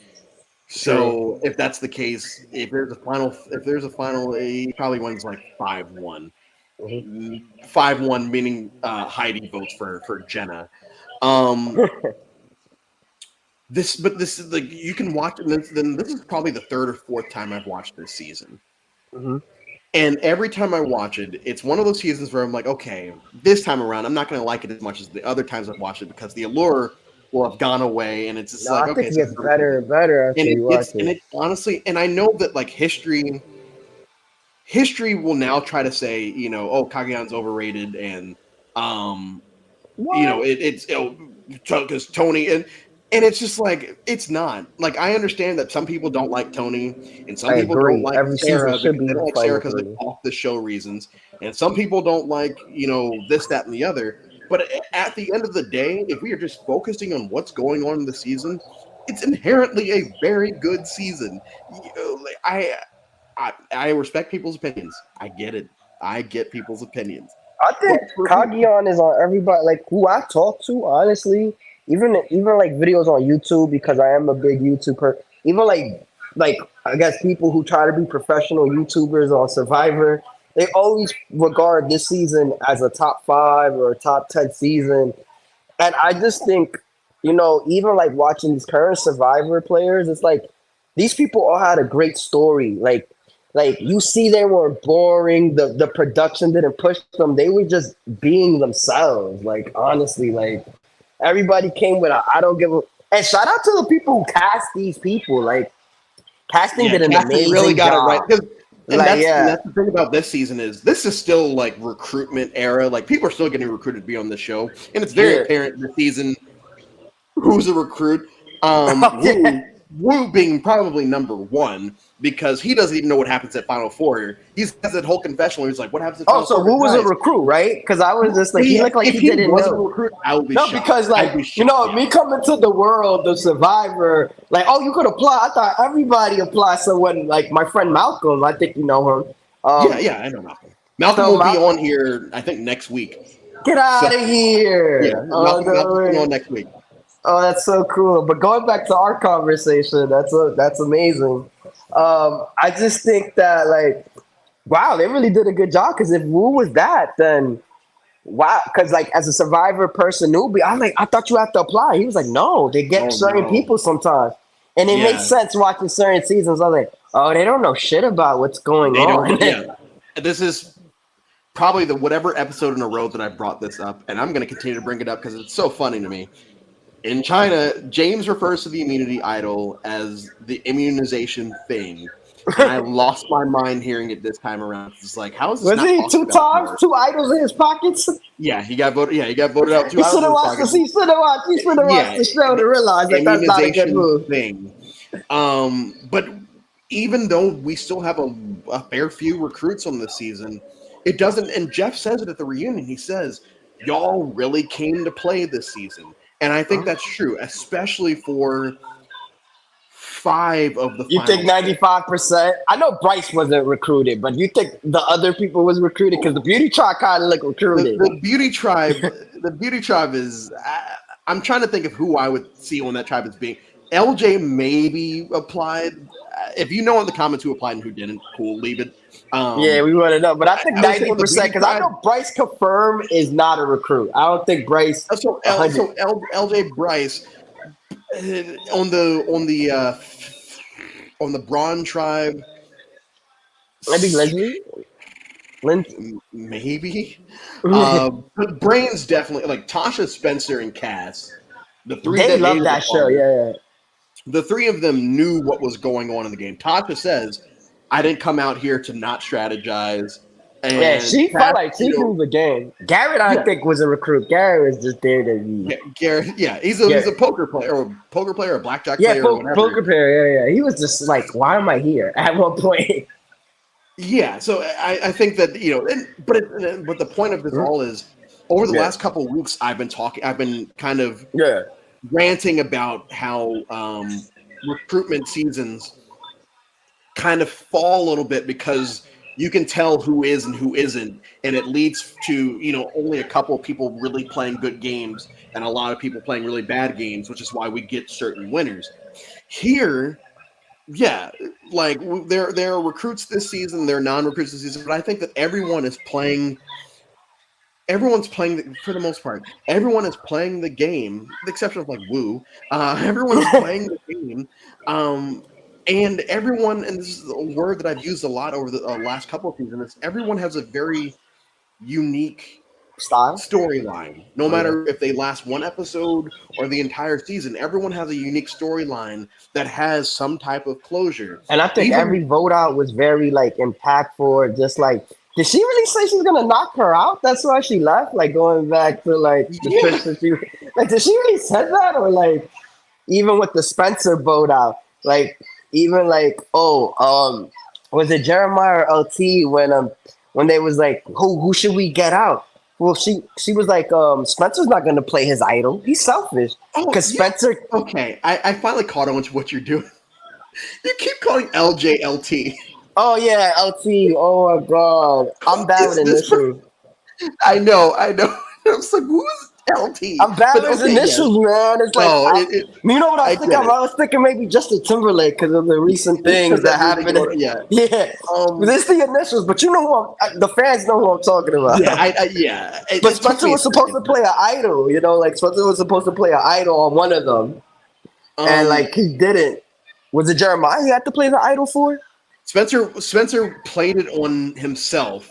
True. So if that's the case, if there's a final, he probably wins like 5-1. Mhm. 5-1 meaning Heidi votes for Jenna. Um, this is like you can watch it. Then this is probably the third or fourth time I've watched this season, Mhm. and every time I watch it, it's one of those seasons where I'm like, okay, this time around, I'm not going to like it as much as the other times I've watched it because the allure will have gone away, and it's just No, like, I okay, think it it's a gets third better season. and better And after it you gets, watch and it. it honestly, and I know that like history will now try to say, oh, Kagayan's overrated, and um, What? it's because Tony and it's just like it's not like I understand that some people don't like Tony and some I people don't agree. like Every season Sarah should because be they don't the like Sarah final because of three. off the show reasons, and some people don't like this, that, and the other. But at the end of the day, if we are just focusing on what's going on in the season, it's inherently a very good season. Like, I respect people's opinions. I get it. I get people's opinions. I But think for me, Cagayan is on everybody like who I talk to, honestly. Even like videos on YouTube because I am a big YouTuber. Even like I guess people who try to be professional YouTubers on Survivor, they always regard this season as a top 5 or a top 10 season. And I just think, even like watching these current Survivor players, it's like these people all had a great story. Like you see, they weren't boring. The production didn't push them. They were just being themselves. Like honestly, like everybody came with a I don't give a. And shout out to the people who cast these people. Like casting yeah, did an casting really amazing got it right. job. And Like that's and yeah, that's the thing about this season is this is still like recruitment era. Like people are still getting recruited to be on the show, and it's very yeah, apparent this season who's a recruit. yeah. Wu being probably number one because he doesn't even know what happens at Final Four. He's has that whole confessional. Where he's like, "What happens at Oh, Final so Four, Wu was a guys?" recruit, right? Because I was just like, he looked like If he he didn't wasn't a know. recruit, I would be No, shocked. because I'd like be shocked. me coming to the world of Survivor, like oh you could apply. I thought everybody applied. So when like my friend Malcolm, I think you know him. Yeah, Um, yeah, I know Malcolm. Malcolm so will be on Malcolm, here, I think, next week. get So out of yeah, here! Oh Malcolm's coming no on way! next week. Oh, that's so cool. But going back to our conversation, that's amazing. I just think that like wow, they really did a good job. Because if Wu was that, then wow, because like as a Survivor person newbie, I like I thought you have to apply. He was like, no, they get Oh certain no, people sometimes, and it makes yeah, sense watching certain seasons. I was like, oh, they don't know shit about what's going they don't. on. Yeah, this is probably the whatever episode in a row that I brought this up, and I'm going to continue to bring it up because it's so funny to me. In China, James refers to the immunity idol as the immunization thing, and I lost my mind hearing it this time around. It's like, how is this Was not he talked two about times, more? two idols in his pockets? Yeah, he got voted. Yeah, he got voted out 2 He hours should in have his watched the. pocket. He should have watched. He should have watched Yeah, the show to the realize that that's not a good immunization move. thing. But even though we still have a fair few recruits on this season, it doesn't. And Jeff says it at the reunion. He says, "Y'all really came to play this season," and I think Huh? that's true, especially for 5 of the You think final 95%? I know Bryce wasn't recruited, but you think the other people was recruited because the 6. beauty tribe kind of look the recruited. the beauty tribe the beauty tribe is I'm trying to think of who I would see on that tribe as being LJ maybe applied if you know in the comments who applied and who didn't, cool, leave it. Yeah, we want to know. But I think I would say on the 90%, beauty because I side, know Bryce confirmed is not a recruit. I don't think Bryce so 100. LJ Bryce on the Braun tribe, Maybe Leslie? Lindsay? maybe. They But Brain's definitely like Tasha, Spencer, and Cass. The three that love hated that show. upon it. Yeah, The three of them knew what was going on in the game. Tasha says, "I didn't come out here to not strategize," yeah. and She felt Cass, like she knew the game. Garrett, I yeah, think, was a recruit. Garrett was just there to be. Garrett, yeah, he's a Garrett. poker player, or a blackjack Yeah, player, or whatever. poker player. Yeah. He was just like, why am I here at one point? Yeah, so I think that but the point of this all is over the Yeah. last couple of weeks I've been kind of Yeah. ranting about how recruitment seasons kind of fall a little bit because you can tell who is and who isn't, and it leads to only a couple of people really playing good games and a lot of people playing really bad games, which is why we get certain winners. Here, yeah, like there are recruits this season, there are non-recruits this season, but I think that everyone's playing for the most part. Everyone is playing the game, with the exception of like Woo. Everyone's playing the game, and everyone. And this is a word that I've used a lot over the last couple of seasons. Everyone has a very unique Style? storyline. No Oh, yeah. matter if they last one episode or the entire season, everyone has a unique storyline that has some type of closure. And I think Even every vote out was very like impactful. Just like, did she really say she's gonna knock her out? That's why she left. Like going back to like the yeah, trips that she like. Did she really said that or like even with the Spencer vote out? Like even like was it Jeremiah or LT when they was like who should we get out? Well, she was like Spencer's not gonna play his idol. He's selfish oh because yeah. Spencer. Okay, I finally caught on to what you're doing. You keep calling LJLT. Oh yeah, LT. Oh my god, I'm bad with Is this initials. I know. I was like, who's LT? I'm bad But with his okay, yes. initials, man. It's like, No, you know what I I was thinking? get it. I was thinking maybe Justin Timberlake because of the recent things that happened. Yeah. Yeah, this the initials, but you know who the fans know who I'm talking about. Yeah, But It took Spencer me a was supposed to second. play an idol, like Spencer was supposed to play an idol on one of them, and like he didn't. Was it Jeremiah he had to play the idol for? Spencer played it on himself,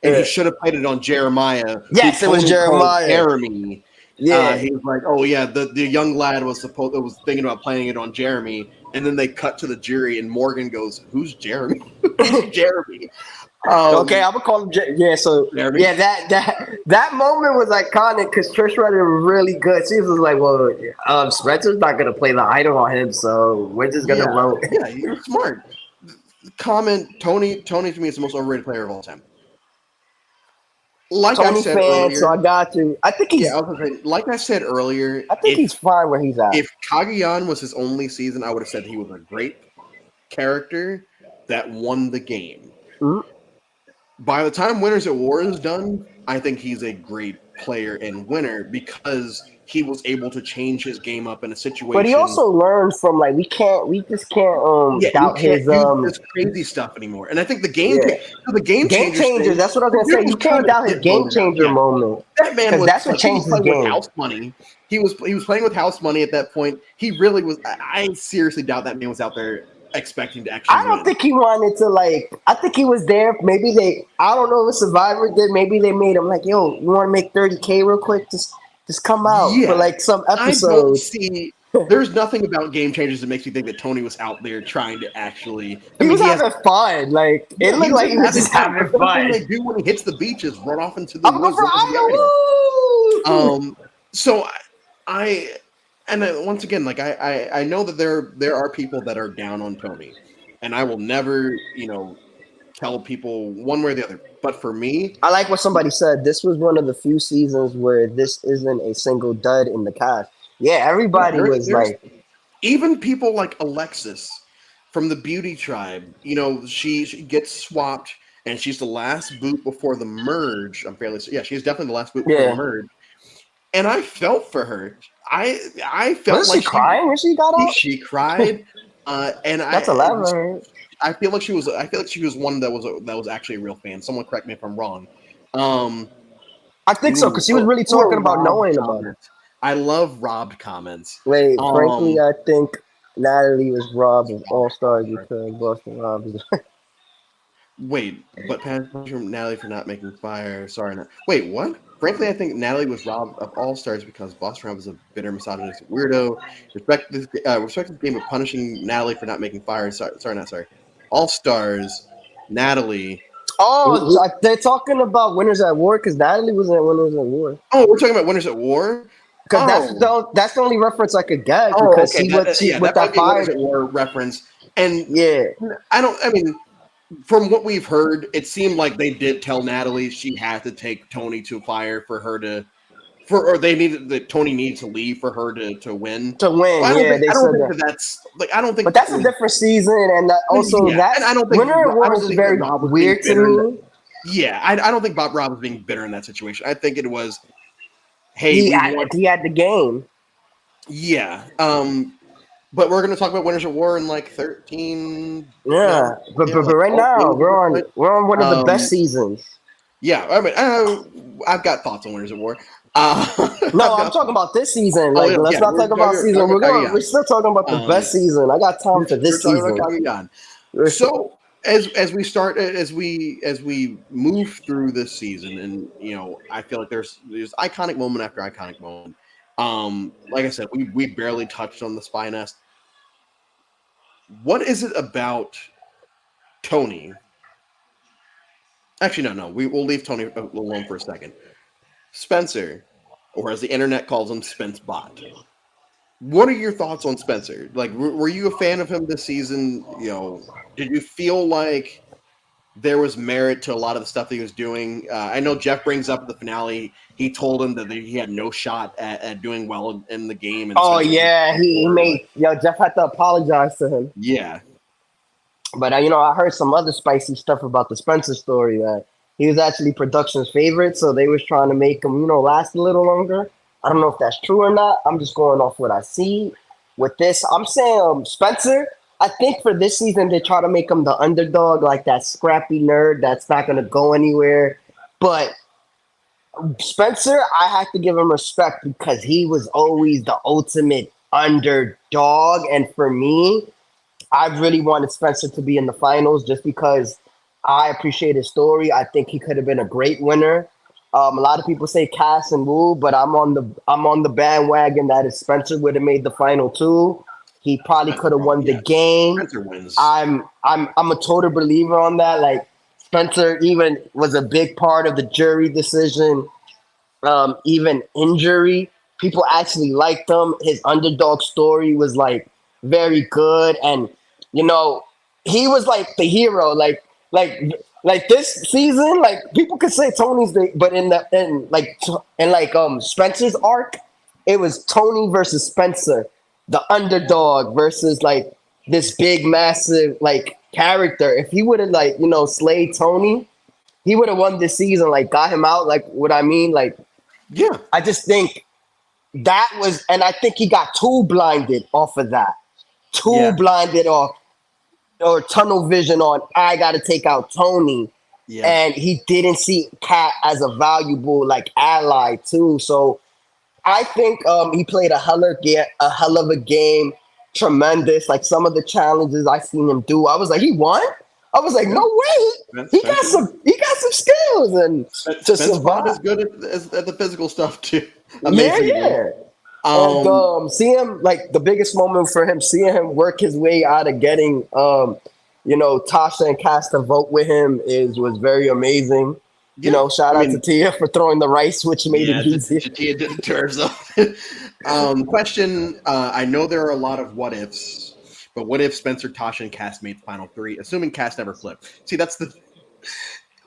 and he should have played it on Jeremiah. Yes, who it was totally called Jeremiah. Jeremy. Yeah. He was like, "Oh yeah, the young lad was thinking about playing it on Jeremy," and then they cut to the jury, and Morgan goes, "Who's Jeremy? Who's Jeremy?" Okay, I'm gonna call him. Yeah, so Jeremy? yeah, that moment was iconic because Trish Reddit was really good. She was like, "Well, Spencer's not gonna play the idol on him, so we're just gonna vote." Yeah, you're smart. Comment Tony. Tony to me is the most overrated player of all time. Like Tony I said fan, earlier, so I got you. I think he's. I was gonna say, like I said earlier, I think he's fine where he's at. if Cagayan was his only season, I would have said he was a great character that won the game. Mhm. By the time Winners at War is done, I think he's a great player and winner because he was able to change his game up in a situation. But he also learned from like we just can't doubt you can't his do this crazy stuff anymore. And I think the game game changers. That's what I was gonna say. You can't doubt his game changer moment. That man Because was that's what he was changed his playing with game. house money. He was playing with house money at that point. He really was. I seriously doubt that man was out there expecting to actually. I don't win. think he wanted to like. I think he was there. Maybe I don't know if Survivor did. Maybe they made him like, "Yo, you want to make 30K real quick? Just come out for like some I don't episode." see. There's nothing about game changers that makes me think that Tony was out there trying to actually. He was having fun. Like it looked like he was just having The first thing fun. they do when he hits the beach is run off into the I'm going woods. for Idol. So once again, like I know that there are people that are down on Tony, and I will never tell people one way or the other. But for me, I like what somebody said. This was one of the few seasons where this isn't a single dud in the cast. Yeah, everybody was like, even people like Alexis from the Beauty Tribe. She gets swapped, and she's the last boot before the merge. I'm fairly she's definitely the last boot before the merge. And I felt for her. I felt was like she crying when she got out. She cried. And That's elaborate. I feel like she was. I feel like she was one that was actually a real fan. Someone correct me if I'm wrong. Um, I think so, because she was really ooh, a talking about robbed knowing about it. comment. I love robbed comments. Wait, frankly, Um, I think Natalie was robbed of All Stars because Boston Rob is. Wait, but punishment from Natalie for not making fire. Sorry, not. Wait, what? Frankly, I think Natalie was robbed of All Stars because Boston Rob is a bitter, misogynistic weirdo. Respect this game of punishing Natalie for not making fire. Not sorry. All Stars, Natalie. Oh, Oh, they're talking about Winners at War because Natalie was in Winners at War. we're talking about Winners at War. Because that's the only reference I could get because Okay. she Yeah, with that might that be a Winners fire. at War reference. And Yeah, I don't. I mean, from what we've heard, it seemed like they did tell Natalie she had to take Tony to fire for her to or they needed that Tony needed to leave for her to win. to win. Well, Yeah, they I don't said think that. that's like I don't think But that's a different season, and also yeah, and Winter at I Wars don't is think that very Rob was being weird to bitter in that. me. Yeah, I don't think Bob Rob was being bitter in that situation. I think it was, hey, we want He had the game. yeah. But we're gonna talk about Winners at War in like 13. Yeah, No, but yeah, like right 12 now games at this point. we're on one of the best Um, seasons. yeah, I mean, I've got thoughts on Winners at War. No, I've I'm got talking about this season. oh Like, yeah, let's yeah. not We're talk about season. We're Cagayan. still talking about the best season. I got time for We're this talking about season. Cagayan. So as we start as we move through this season, and I feel like there's iconic moment after iconic moment. Like I said, we barely touched on the spy nest. What is it about Tony? Actually, no. We'll leave Tony alone for a second. Spencer, or as the internet calls him, Spence Bot. What are your thoughts on Spencer? Like, were you a fan of him this season? Did you feel like there was merit to a lot of the stuff that he was doing? I know Jeff brings up the finale. He told him that he had no shot at doing well in the game. And Oh Spencer yeah, he made Jeff had to apologize to him. yeah. But I heard some other spicy stuff about the Spencer story that he was actually production's favorite, so they was trying to make him last a little longer. I don't know if that's true or not. I'm just going off what I see with this. I'm saying Spencer. I think for this season they try to make him the underdog, like that scrappy nerd that's not going to go anywhere. But Spencer, I have to give him respect because he was always the ultimate underdog, and for me, I really wanted Spencer to be in the finals just because I appreciate his story. I think he could have been a great winner. A lot of people say Cass and Wu, but I'm on the bandwagon that if Spencer would have made the final two, he probably could have won the Yeah. game. Spencer wins. I'm a total believer on that. Like Spencer even was a big part of the jury decision, even injury. People actually liked him. His underdog story was like very good, and he was like the hero. Like this season, like people could say Tony's the, but in Spencer's arc, it was Tony versus Spencer, the underdog versus like this big massive like character. If he would have slayed Tony, he would have won this season. Like got him out. Like what I mean, like Yeah. I just think that was, and I think he got too blinded off of that, Yeah. blinded off or tunnel vision on. I got to take out Tony, Yeah. and he didn't see Cat as a valuable like ally too. So I think he played a hell of a game, tremendous. Like some of the challenges I seen him do, I was like, he won. I was like, no way. He got some skills and to Spence Bond survive. is good at the physical stuff too. Yeah, Amazingly. yeah. And see him like the biggest moment for him, seeing him work his way out of getting Tasha and Cass to vote with him was very amazing. Yeah. Shout out to Tia for throwing the rice, which made it easier. Tia did it to herself. Question: I know there are a lot of what ifs, but what if Spencer, Tasha, and Cass made the final three, assuming Cass never flipped? See, that's the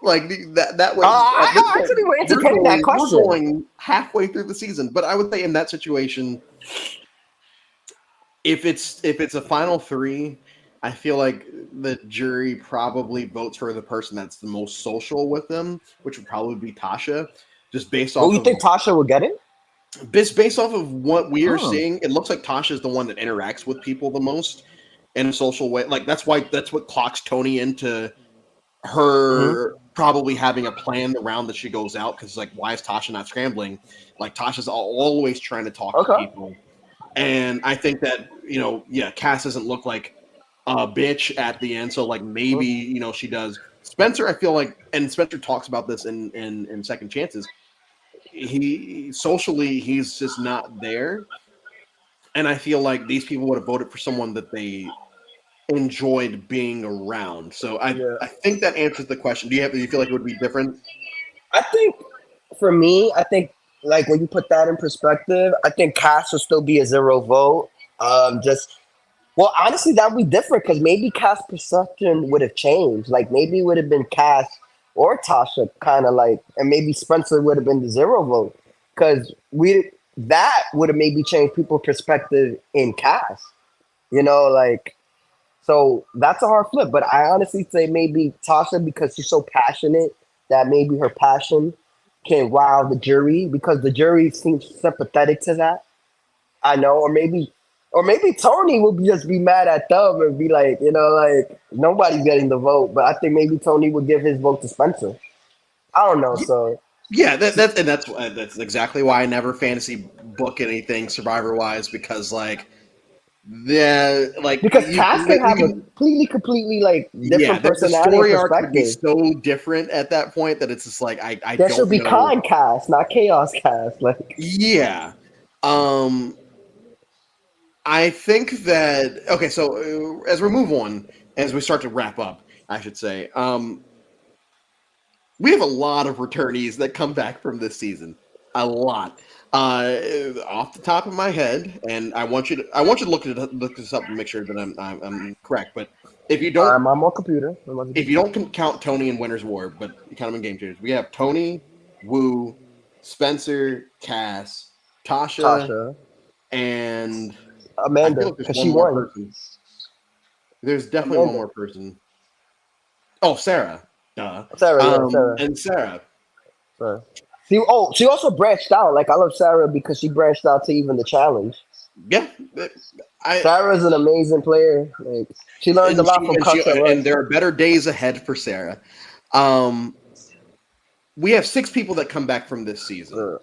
that way. I actually were entertaining that question. We're going halfway through the season, but I would say in that situation, if it's a final three, I feel like the jury probably votes for the person that's the most social with them, which would probably be Tasha, just based off. Oh, you think Tasha will get it? Based off of what we are seeing, it looks like Tasha is the one that interacts with people the most. in a social way. Like that's what clocks Tony into Hmm. her probably having a plan the round that she goes out, because like, why is Tasha not scrambling? Like Tasha's always trying to talk to Okay. people, and I think that yeah, Cass doesn't look like a bitch at the end, so like maybe Mhm. she does. Spencer, I feel like, and Spencer talks about this in Second Chances. He socially, he's just not there, and I feel like these people would have voted for someone that they enjoyed being around. So Yeah. I think that answers the question. Do you feel like it would be different? I think for me, I think like when you put that in perspective, I think Cass will still be a zero vote. Just well, honestly, that would be different because maybe Cass' perception would have changed. Like maybe it would have been Cass or Tasha, kind of like, and maybe Spencer would have been the zero vote because we that would have maybe changed people's perspective in Cass. Like so that's a hard flip. But I honestly say maybe Tasha because she's so passionate that maybe her passion can wow the jury because the jury seems sympathetic to that. I know, or maybe Tony will just be mad at them and be like, like nobody's getting the vote. But I think maybe Tony would give his vote to Spencer. I don't know. So Yeah, that's exactly why I never fantasy book anything Survivor wise, because like because Cass can you have a can, completely like yeah, different the personality and story arc would be perspective. so different at that point that it's just like I There should don't be know. kind Cass, not chaos Cass. Like Yeah. Um I think that, okay, so as we move on, as we start to wrap up, I should say, we have a lot of returnees that come back from this season. A lot. Off the top of my head, and I want you to look this up and make sure that I'm correct. But if you don't I'm on my computer. if you don't count Tony and Winter's War, but you count them in Game Changers, we have Tony, Wu, Spencer, Cass, Tasha, Tasha, and I feel Amanda, like there's because one she more won. person. There's definitely one Amanda, more person. Oh, Sarah. Duh. Sarah, yeah, Sarah. And Sarah. Sarah. She also branched out. Like I love Sarah because she branched out to even the challenge. Yeah. I Sarah's an amazing player. Like she learned a and lot she from and she Casa and Rush. there are better days ahead for Sarah. Um, we have 6 people that come back from this season. Uh,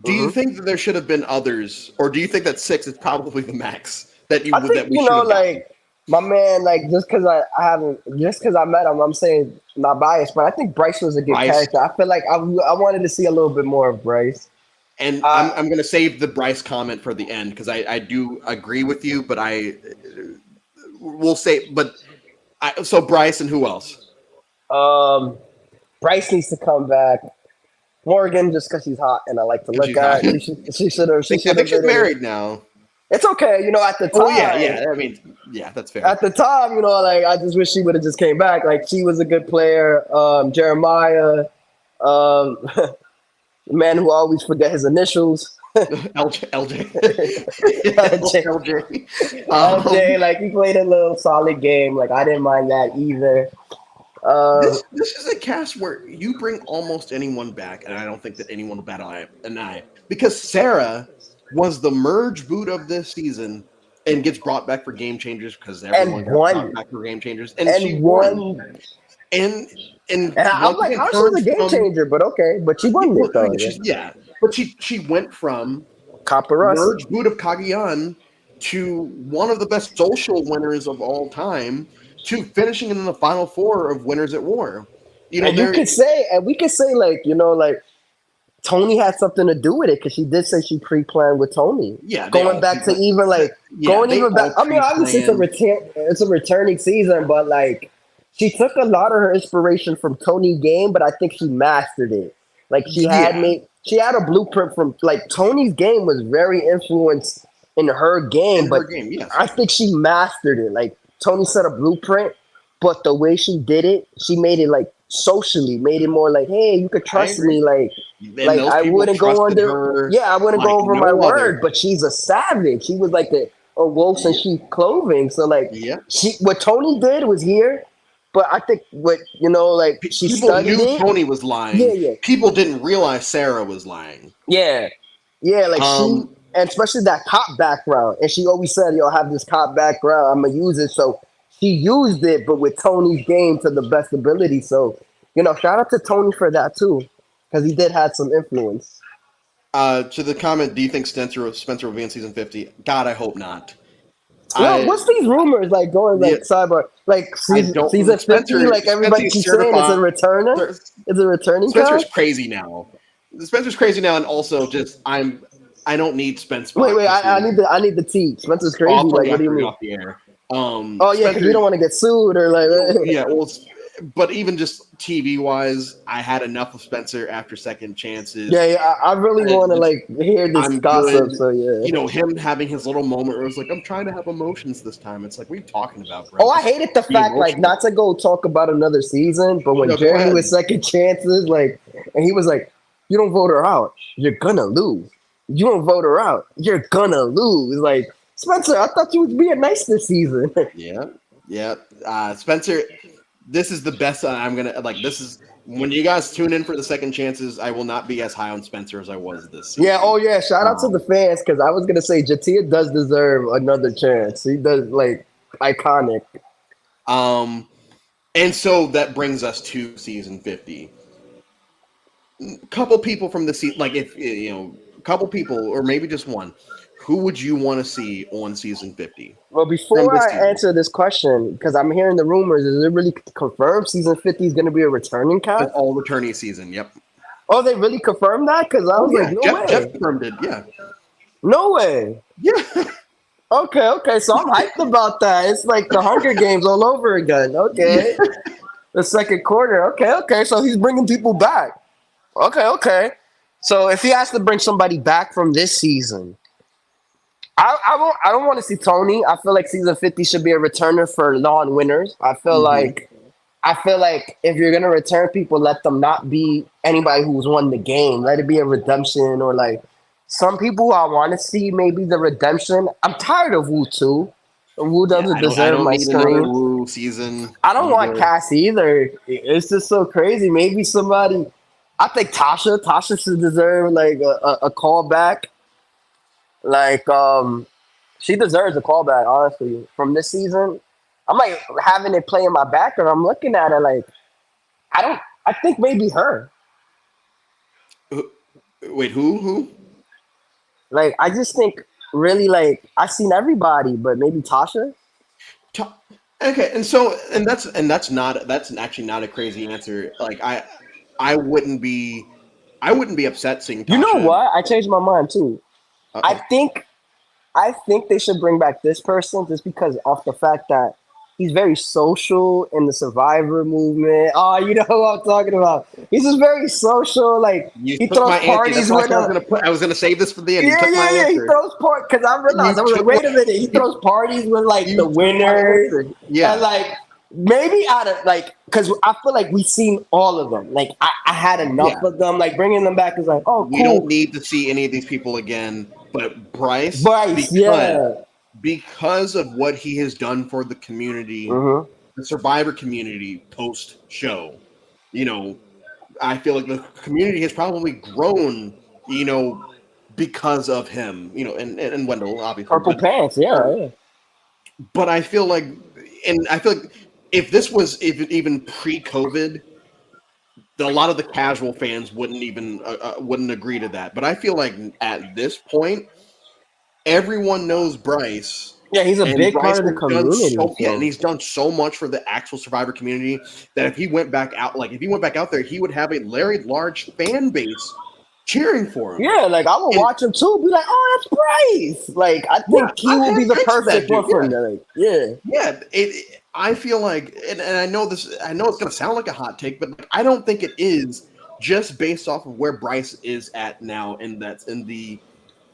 Do you mhm. think that there should have been others, or do you think that 6 is probably the max I think that we should have gotten? like my man, like just because I haven't, just because I met him, I'm saying not biased, but I think Bryce was a good Bryce, character. I feel like I wanted to see a little bit more of Bryce. and Uh, I'm going to save the Bryce comment for the end because I do agree with you, but I will say, so Bryce and who else? um, Bryce needs to come back. Morgan, just because she's hot and I like to Because look she's hot. at. She I should think have she's been in it. married now. It's okay, at the Oh yeah, time. yeah. I mean, yeah, that's fair. At the time, like I just wish she would have just came back. Like she was a good player. Jeremiah, the man who always forget his initials. LJ, LJ, LJ. LJ, like he played a little solid game. Like I didn't mind that either. This is a cast where you bring almost anyone back, and I don't think that anyone will bat an eye, because Sarah was the merge boot of this season and gets brought back for Game Changers because everyone and got brought won back for Game Changers, and she and won. won. And And I'm once like, again how she's turned a game from, changer, but okay. But she won well, it though. Yeah. she's, yeah, but she went from Copper Russ. merge boot of Cagayan to one of the best social winners of all time to finishing in the final 4 of Winners at War. And you There, could say, and we could say, like, like Tony had something to do with it because she did say she pre-planned with Tony. yeah, they Going all back to pre-planned. even like Yeah, going they even back. all I mean, obviously pre-planned. it's a returning season, but like she took a lot of her inspiration from Tony game, but I think she mastered it. Like Yeah, she had a blueprint from like Tony's game was very influenced in her game, in but her game, yes. I think she mastered it. Like Tony set a blueprint, but the way she did it, she made it like socially, made it more like, hey, you could I trust agree. me. And Like those I people wouldn't go trusted under. her Yeah, I wouldn't like go over my no word. other. But she's a savage. She was like a wolf in Yeah, sheep clothing. So like yeah. what Tony did was here, but I think what like she People studied knew it. Tony was Yeah, lying. yeah, People didn't realize Sarah was lying. yeah, yeah. Like Um, and especially that cop background. And she always said, "Yo, I have this cop background. I'm gonna use it." So she used it, but with Tony's game to the best ability. So shout out to Tony for that too, because he did have some influence. To the comment, do you think Spencer will be in season 50? God, I hope not. Well, I what's these rumors like going Yeah, like cyber like I season don't. season 50? Like everybody Spencer's keeps saying it's a certified. returner. It's a returning Spencer's cast. crazy now. Spencer's crazy now, and also just I don't need Spence Wait, Fox. I need the tea. Spencer's Oh, I'll crazy. tell Like, you what do you after we mean? off the air. Oh yeah, because we Spencer, don't want to get sued or like. yeah, well, but even just TV wise, I had enough of Spencer after second chances. Yeah, yeah. I really want to Just, like hear this I'm gossip. good. So yeah. Him having his little moment where it was like, I'm trying to have emotions this time. It's like, what are you talking about, bro? Oh, I Just hated the be fact like emotional. not to go talk about another season, but when No, go Jeremy ahead. was second chances, like, and he was like, "You don't vote her out, you're gonna lose. You don't vote her out, you're gonna lose." Like Spencer, I thought you was being nice this season. Yeah, yeah. Spencer, this is the best I'm gonna like. This is when you guys tune in for the second chances. I will not be as high on Spencer as I was this Yeah. season. Oh yeah. Shout out to the Um, fans because I was gonna say Jatia does deserve another chance. He does like iconic. um, and so that brings us to season 50. Couple people from the season, like if a couple people, or maybe just one. Who would you want to see on season 50 Well, from before this I season? answer this question, because I'm hearing the rumors, is it really confirmed season 50 is going to be a returning An cast? all returning season. Yep. Oh, they really confirmed that? Because I Oh was like, yeah, no Jeff way. confirmed it. Yeah. No way. Yeah. Okay, okay. So I'm hyped about that. It's like the Hunger Games all over again. Okay. Yeah. The second quarter. Okay, okay. So he's bringing people back. Okay, okay. So if he has to bring somebody back from this season, I don't want to see Tony. I feel like season 50 should be a returner for non-winners. Hmm. I feel like if you're gonna return people, let them not be anybody who's won the game. Let it be a redemption or like some people I want to see maybe the redemption. I'm tired of Wu too. Wu Yeah, doesn't I deserve don't my need another screen. Wu season. I don't I'm want good. Cass either. It's just so crazy. Maybe somebody. I think Tasha should deserve like a callback. Like she deserves a callback, honestly. From this season, I'm like having it play in my background. I'm looking at it like I don't. I think maybe her. Who- Wait, who? Like I just think really like I've seen everybody, but maybe Tasha. Ta- Okay, and that's actually not a crazy answer. Like I wouldn't be upset seeing You know Tasha. what? I changed my mind too. I Uh-oh. think I think they should bring back this person just because of the fact that he's very social in the survivor movement. Oh, you know who I'm talking about. He's just very social. Like You he took throws my answer. That's parties why I with said him. I was gonna save this for the end. You Yeah, took my yeah, yeah. He answer. throws part because I You realized I was like, took my wait a minute. He you, throws parties with like the you took my winners answer. and Yeah. like maybe out of like because I feel like we've seen all of them. Like I had enough Yeah. of them. Like bringing them back is like, oh, We don't cool. need to see any of these people again, but Bryce, Bryce, yeah. because of what he has done for the community, Hmm. the survivor community post show, you know, I feel like the community has probably grown, because of him, and Wendell, obviously, Purple pants, uh, yeah, yeah. but I feel like if this was even pre-COVID, a lot of the casual fans wouldn't agree to that. But I feel like at this point, everyone knows Bryce, Yeah, he's a and big part Bryce of the has done community. and So he's done so much for the actual Survivor community that if he went back out there, he would have a very large fan base cheering for him. yeah, like I will And watch him too. Be like, oh, that's Bryce. Like I yeah, think he I've will had be the drinks with that perfect dude. one for Yeah, him. Like, yeah, yeah. I feel like, and I know this. I know it's going to sound like a hot take, but like, I don't think it is. Just based off of where Bryce is at now, and that's in the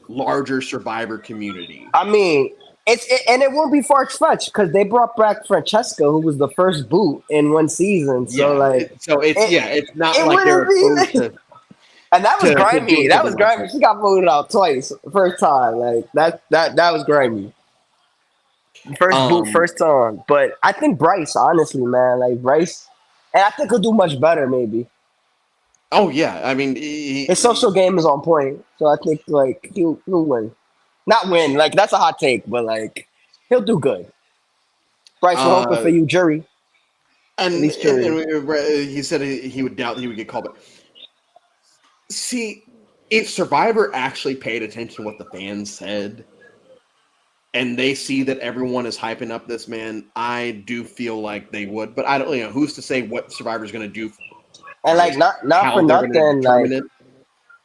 larger Survivor community. I mean, and it won't be far fetched because they brought back Francesca, who was the first boot in one season. So Yeah. like, So it's it it's not it like they're wouldn't opposed be. And that was to grimy. doing That something was like grimy. that. She got voted out twice, first time. Like that was grimy. First boot, Um. first time. But I think Bryce, honestly, man, like Bryce, and I think he'll do much better. Maybe Oh yeah. I mean, his social game is on point, so I think like he'll win. Not win. Like that's a hot take, but like he'll do good. Bryce, we're hoping for Uh, you, jury. At and, least and, jury. and he said he would doubt that he would get called. But see, if Survivor actually paid attention to what the fans said, and they see that everyone is hyping up this man, I do feel like they would. But I don't, who's to say what Survivor's going to do And for like this, not for how they're going to nothing, determine like it.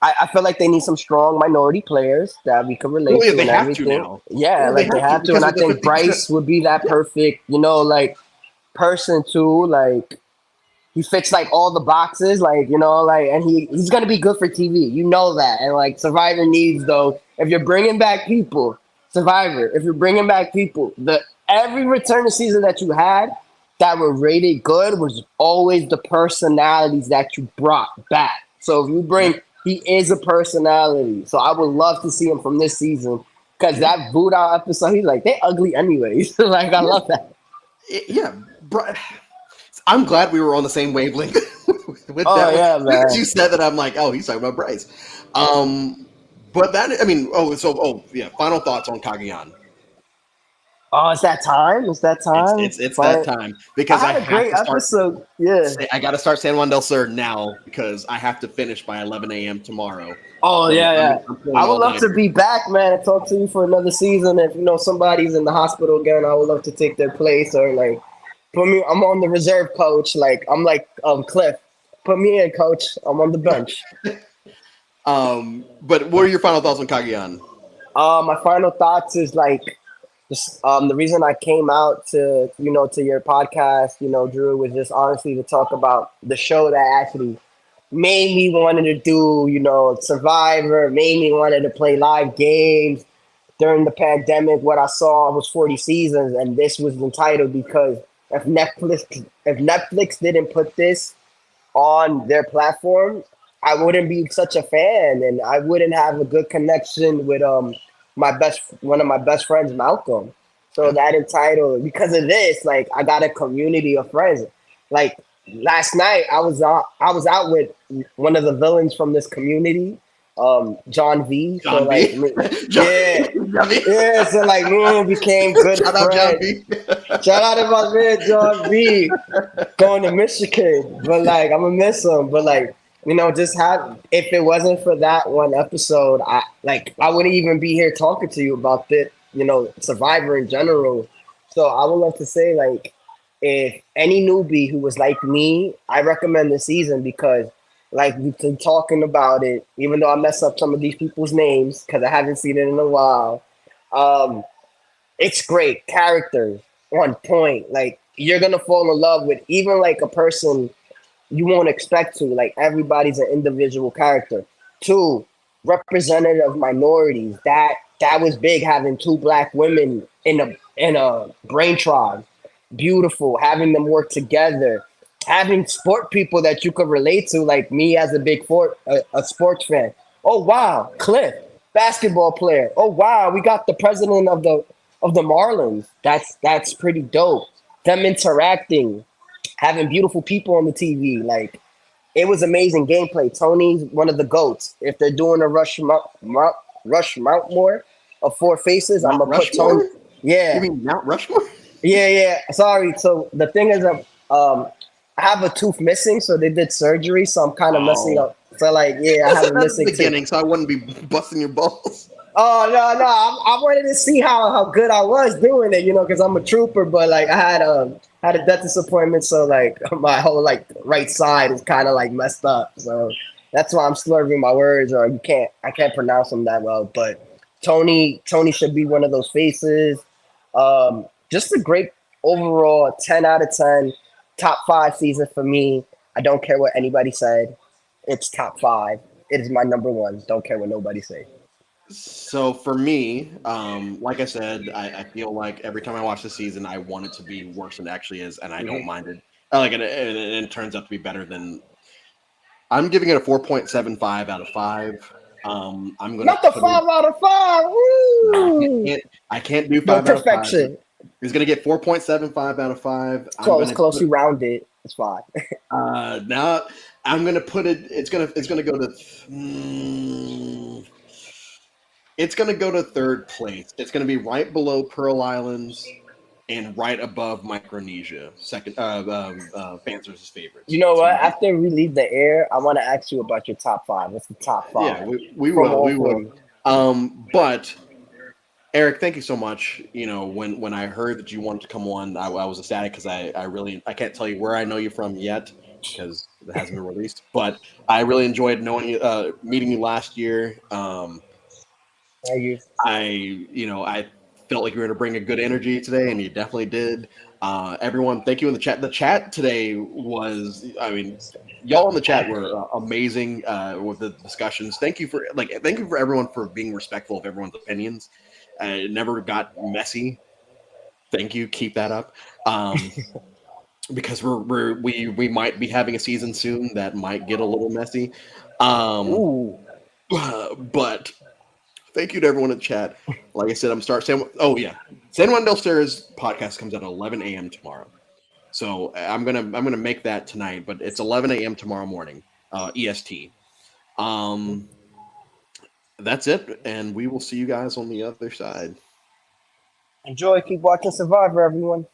I feel like they need some strong minority players that we can relate Well, yeah, to they and have to everything. now. Yeah, Well, they like they have to have to. And because I of the think 50%. Bryce would be that Yeah, perfect, like person too. Like he fits like all the boxes, like like, and he's gonna be good for TV. You know that, and like Survivor needs though. If you're bringing back people, Survivor. If you're bringing back people, the every return of season that you had that were rated good was always the personalities that you brought back. So if you yeah, bring, he is a personality. So I would love to see him from this season because yeah, that Voodoo episode, he's like they ugly anyways. Like I yeah, love that. yeah. I'm glad we were on the same wavelength with Oh that one. yeah, As soon as man. you said that, I'm like, oh, he's talking about Bryce. But that, I mean, yeah. Final thoughts on Cagayan. Oh, it's that time. It's that time. It's that Fine. time I because I had a have great to start. episode. Yeah. I got to start San Juan del Sur now because I have to finish by 11 a.m. tomorrow. Oh So yeah, yeah. I'm I pulling would all love to nighters. be back, man, and talk to you for another season. If somebody's in the hospital again, I would love to take their place or like put me. I'm on the reserve coach. Like I'm like Cliff. Put me in, coach. I'm on the bench. But what are your final thoughts on Cagayan? My final thoughts is like just the reason I came out to to your podcast, Drew, was just honestly to talk about the show that actually made me wanted to do, Survivor, made me wanted to play live games during the pandemic. What I saw was 40 seasons, and this was entitled because if Netflix didn't put this on their platform, I wouldn't be such a fan, and I wouldn't have a good connection with one of my best friends, Malcolm. So Yeah. that entitled because of this, like I got a community of friends. Like last night, I was out with one of the villains from this community, John V. So John like, B. John, yeah, John B. yeah. So like, me and him became good Shout out John friends. B. Shout out to my man John V going to Michigan. But like I'm gonna miss him. But like, just have if it wasn't for that one episode, I wouldn't even be here talking to you about this, Survivor in general. So I would love to say like if any newbie who was like me, I recommend this season because like we've been talking about it, even though I mess up some of these people's names because I haven't seen it in a while. Um, it's great. Characters on point. Like you're gonna fall in love with even like a person you won't expect to. Like everybody's an individual character. Two, representative minorities. That was big having two black women in a brain tribe. Beautiful. Having them work together. Having sport people that you could relate to, like me as a a sports fan. Oh wow, Cliff, basketball player. Oh wow, we got the president of the Marlins. That's pretty dope. Them interacting, having beautiful people on the TV. Like it was amazing gameplay. Tony's one of the goats. If they're doing a Rush Mount more of Four Faces, I'm Mount gonna put Tony. Rushmore? You Yeah, mean Mount Rushmore? yeah, yeah. Sorry. So the thing is, I have a tooth missing, so they did surgery, so I'm kind of messing Oh, up. So like, yeah, I I have said a that at the missing tooth. beginning, so I wouldn't be busting your balls. Oh no, no, I wanted to see how good I was doing it, because I'm a trooper. But like, I had a dentist appointment, so like my whole like right side is kind of like messed up. So that's why I'm slurring my words, or I can't pronounce them that well. But Tony should be one of those faces. Just a great overall 10 out of 10, top five season for me. I don't care what anybody said. It's top five. It is my number one. Don't care what nobody say. So for me, like I said, I feel like every time I watch the season, I want it to be worse than it actually is, and I don't Mhm. mind it. I like it, and it turns out to be better than. I'm giving it a 4.75 out of 5. I'm gonna Not the put it. 5 out of 5. No, Woo! I can't do No 5 out of 5. perfection. He's gonna get 4.75 out of 5. I'm Close, gonna close. put You round it. It's fine. now. I'm gonna put it. It's gonna go to. Mm, It's going to go to third place. It's going to be right below Pearl Islands and right above Micronesia. Second, Panzer's favorites. You know It's what? going to be. After we leave the air, I want to ask you about your top five. What's the top Yeah, five we from will. all We will. 40? But Eric, thank you so much. When I heard that you wanted to come on, I was ecstatic because I really I can't tell you where I know you from yet because it hasn't been released. But I really enjoyed knowing you, meeting you last year. Thank you. I felt like you were going to bring a good energy today, and you definitely did. Everyone, thank you in the chat. The chat today was, I mean, y'all in the chat were amazing with the discussions. Thank you for everyone for being respectful of everyone's opinions. It never got messy. Thank you. Keep that up. Um, because we might be having a season soon that might get a little messy. Um, Ooh, but thank you to everyone in the chat. Like I said, oh yeah, San Juan del Stairs podcast comes out at 11 a.m. tomorrow. So I'm gonna make that tonight, but it's 11 a.m. tomorrow morning, EST. Um, that's it, and we will see you guys on the other side. enjoy. Keep watching Survivor, everyone.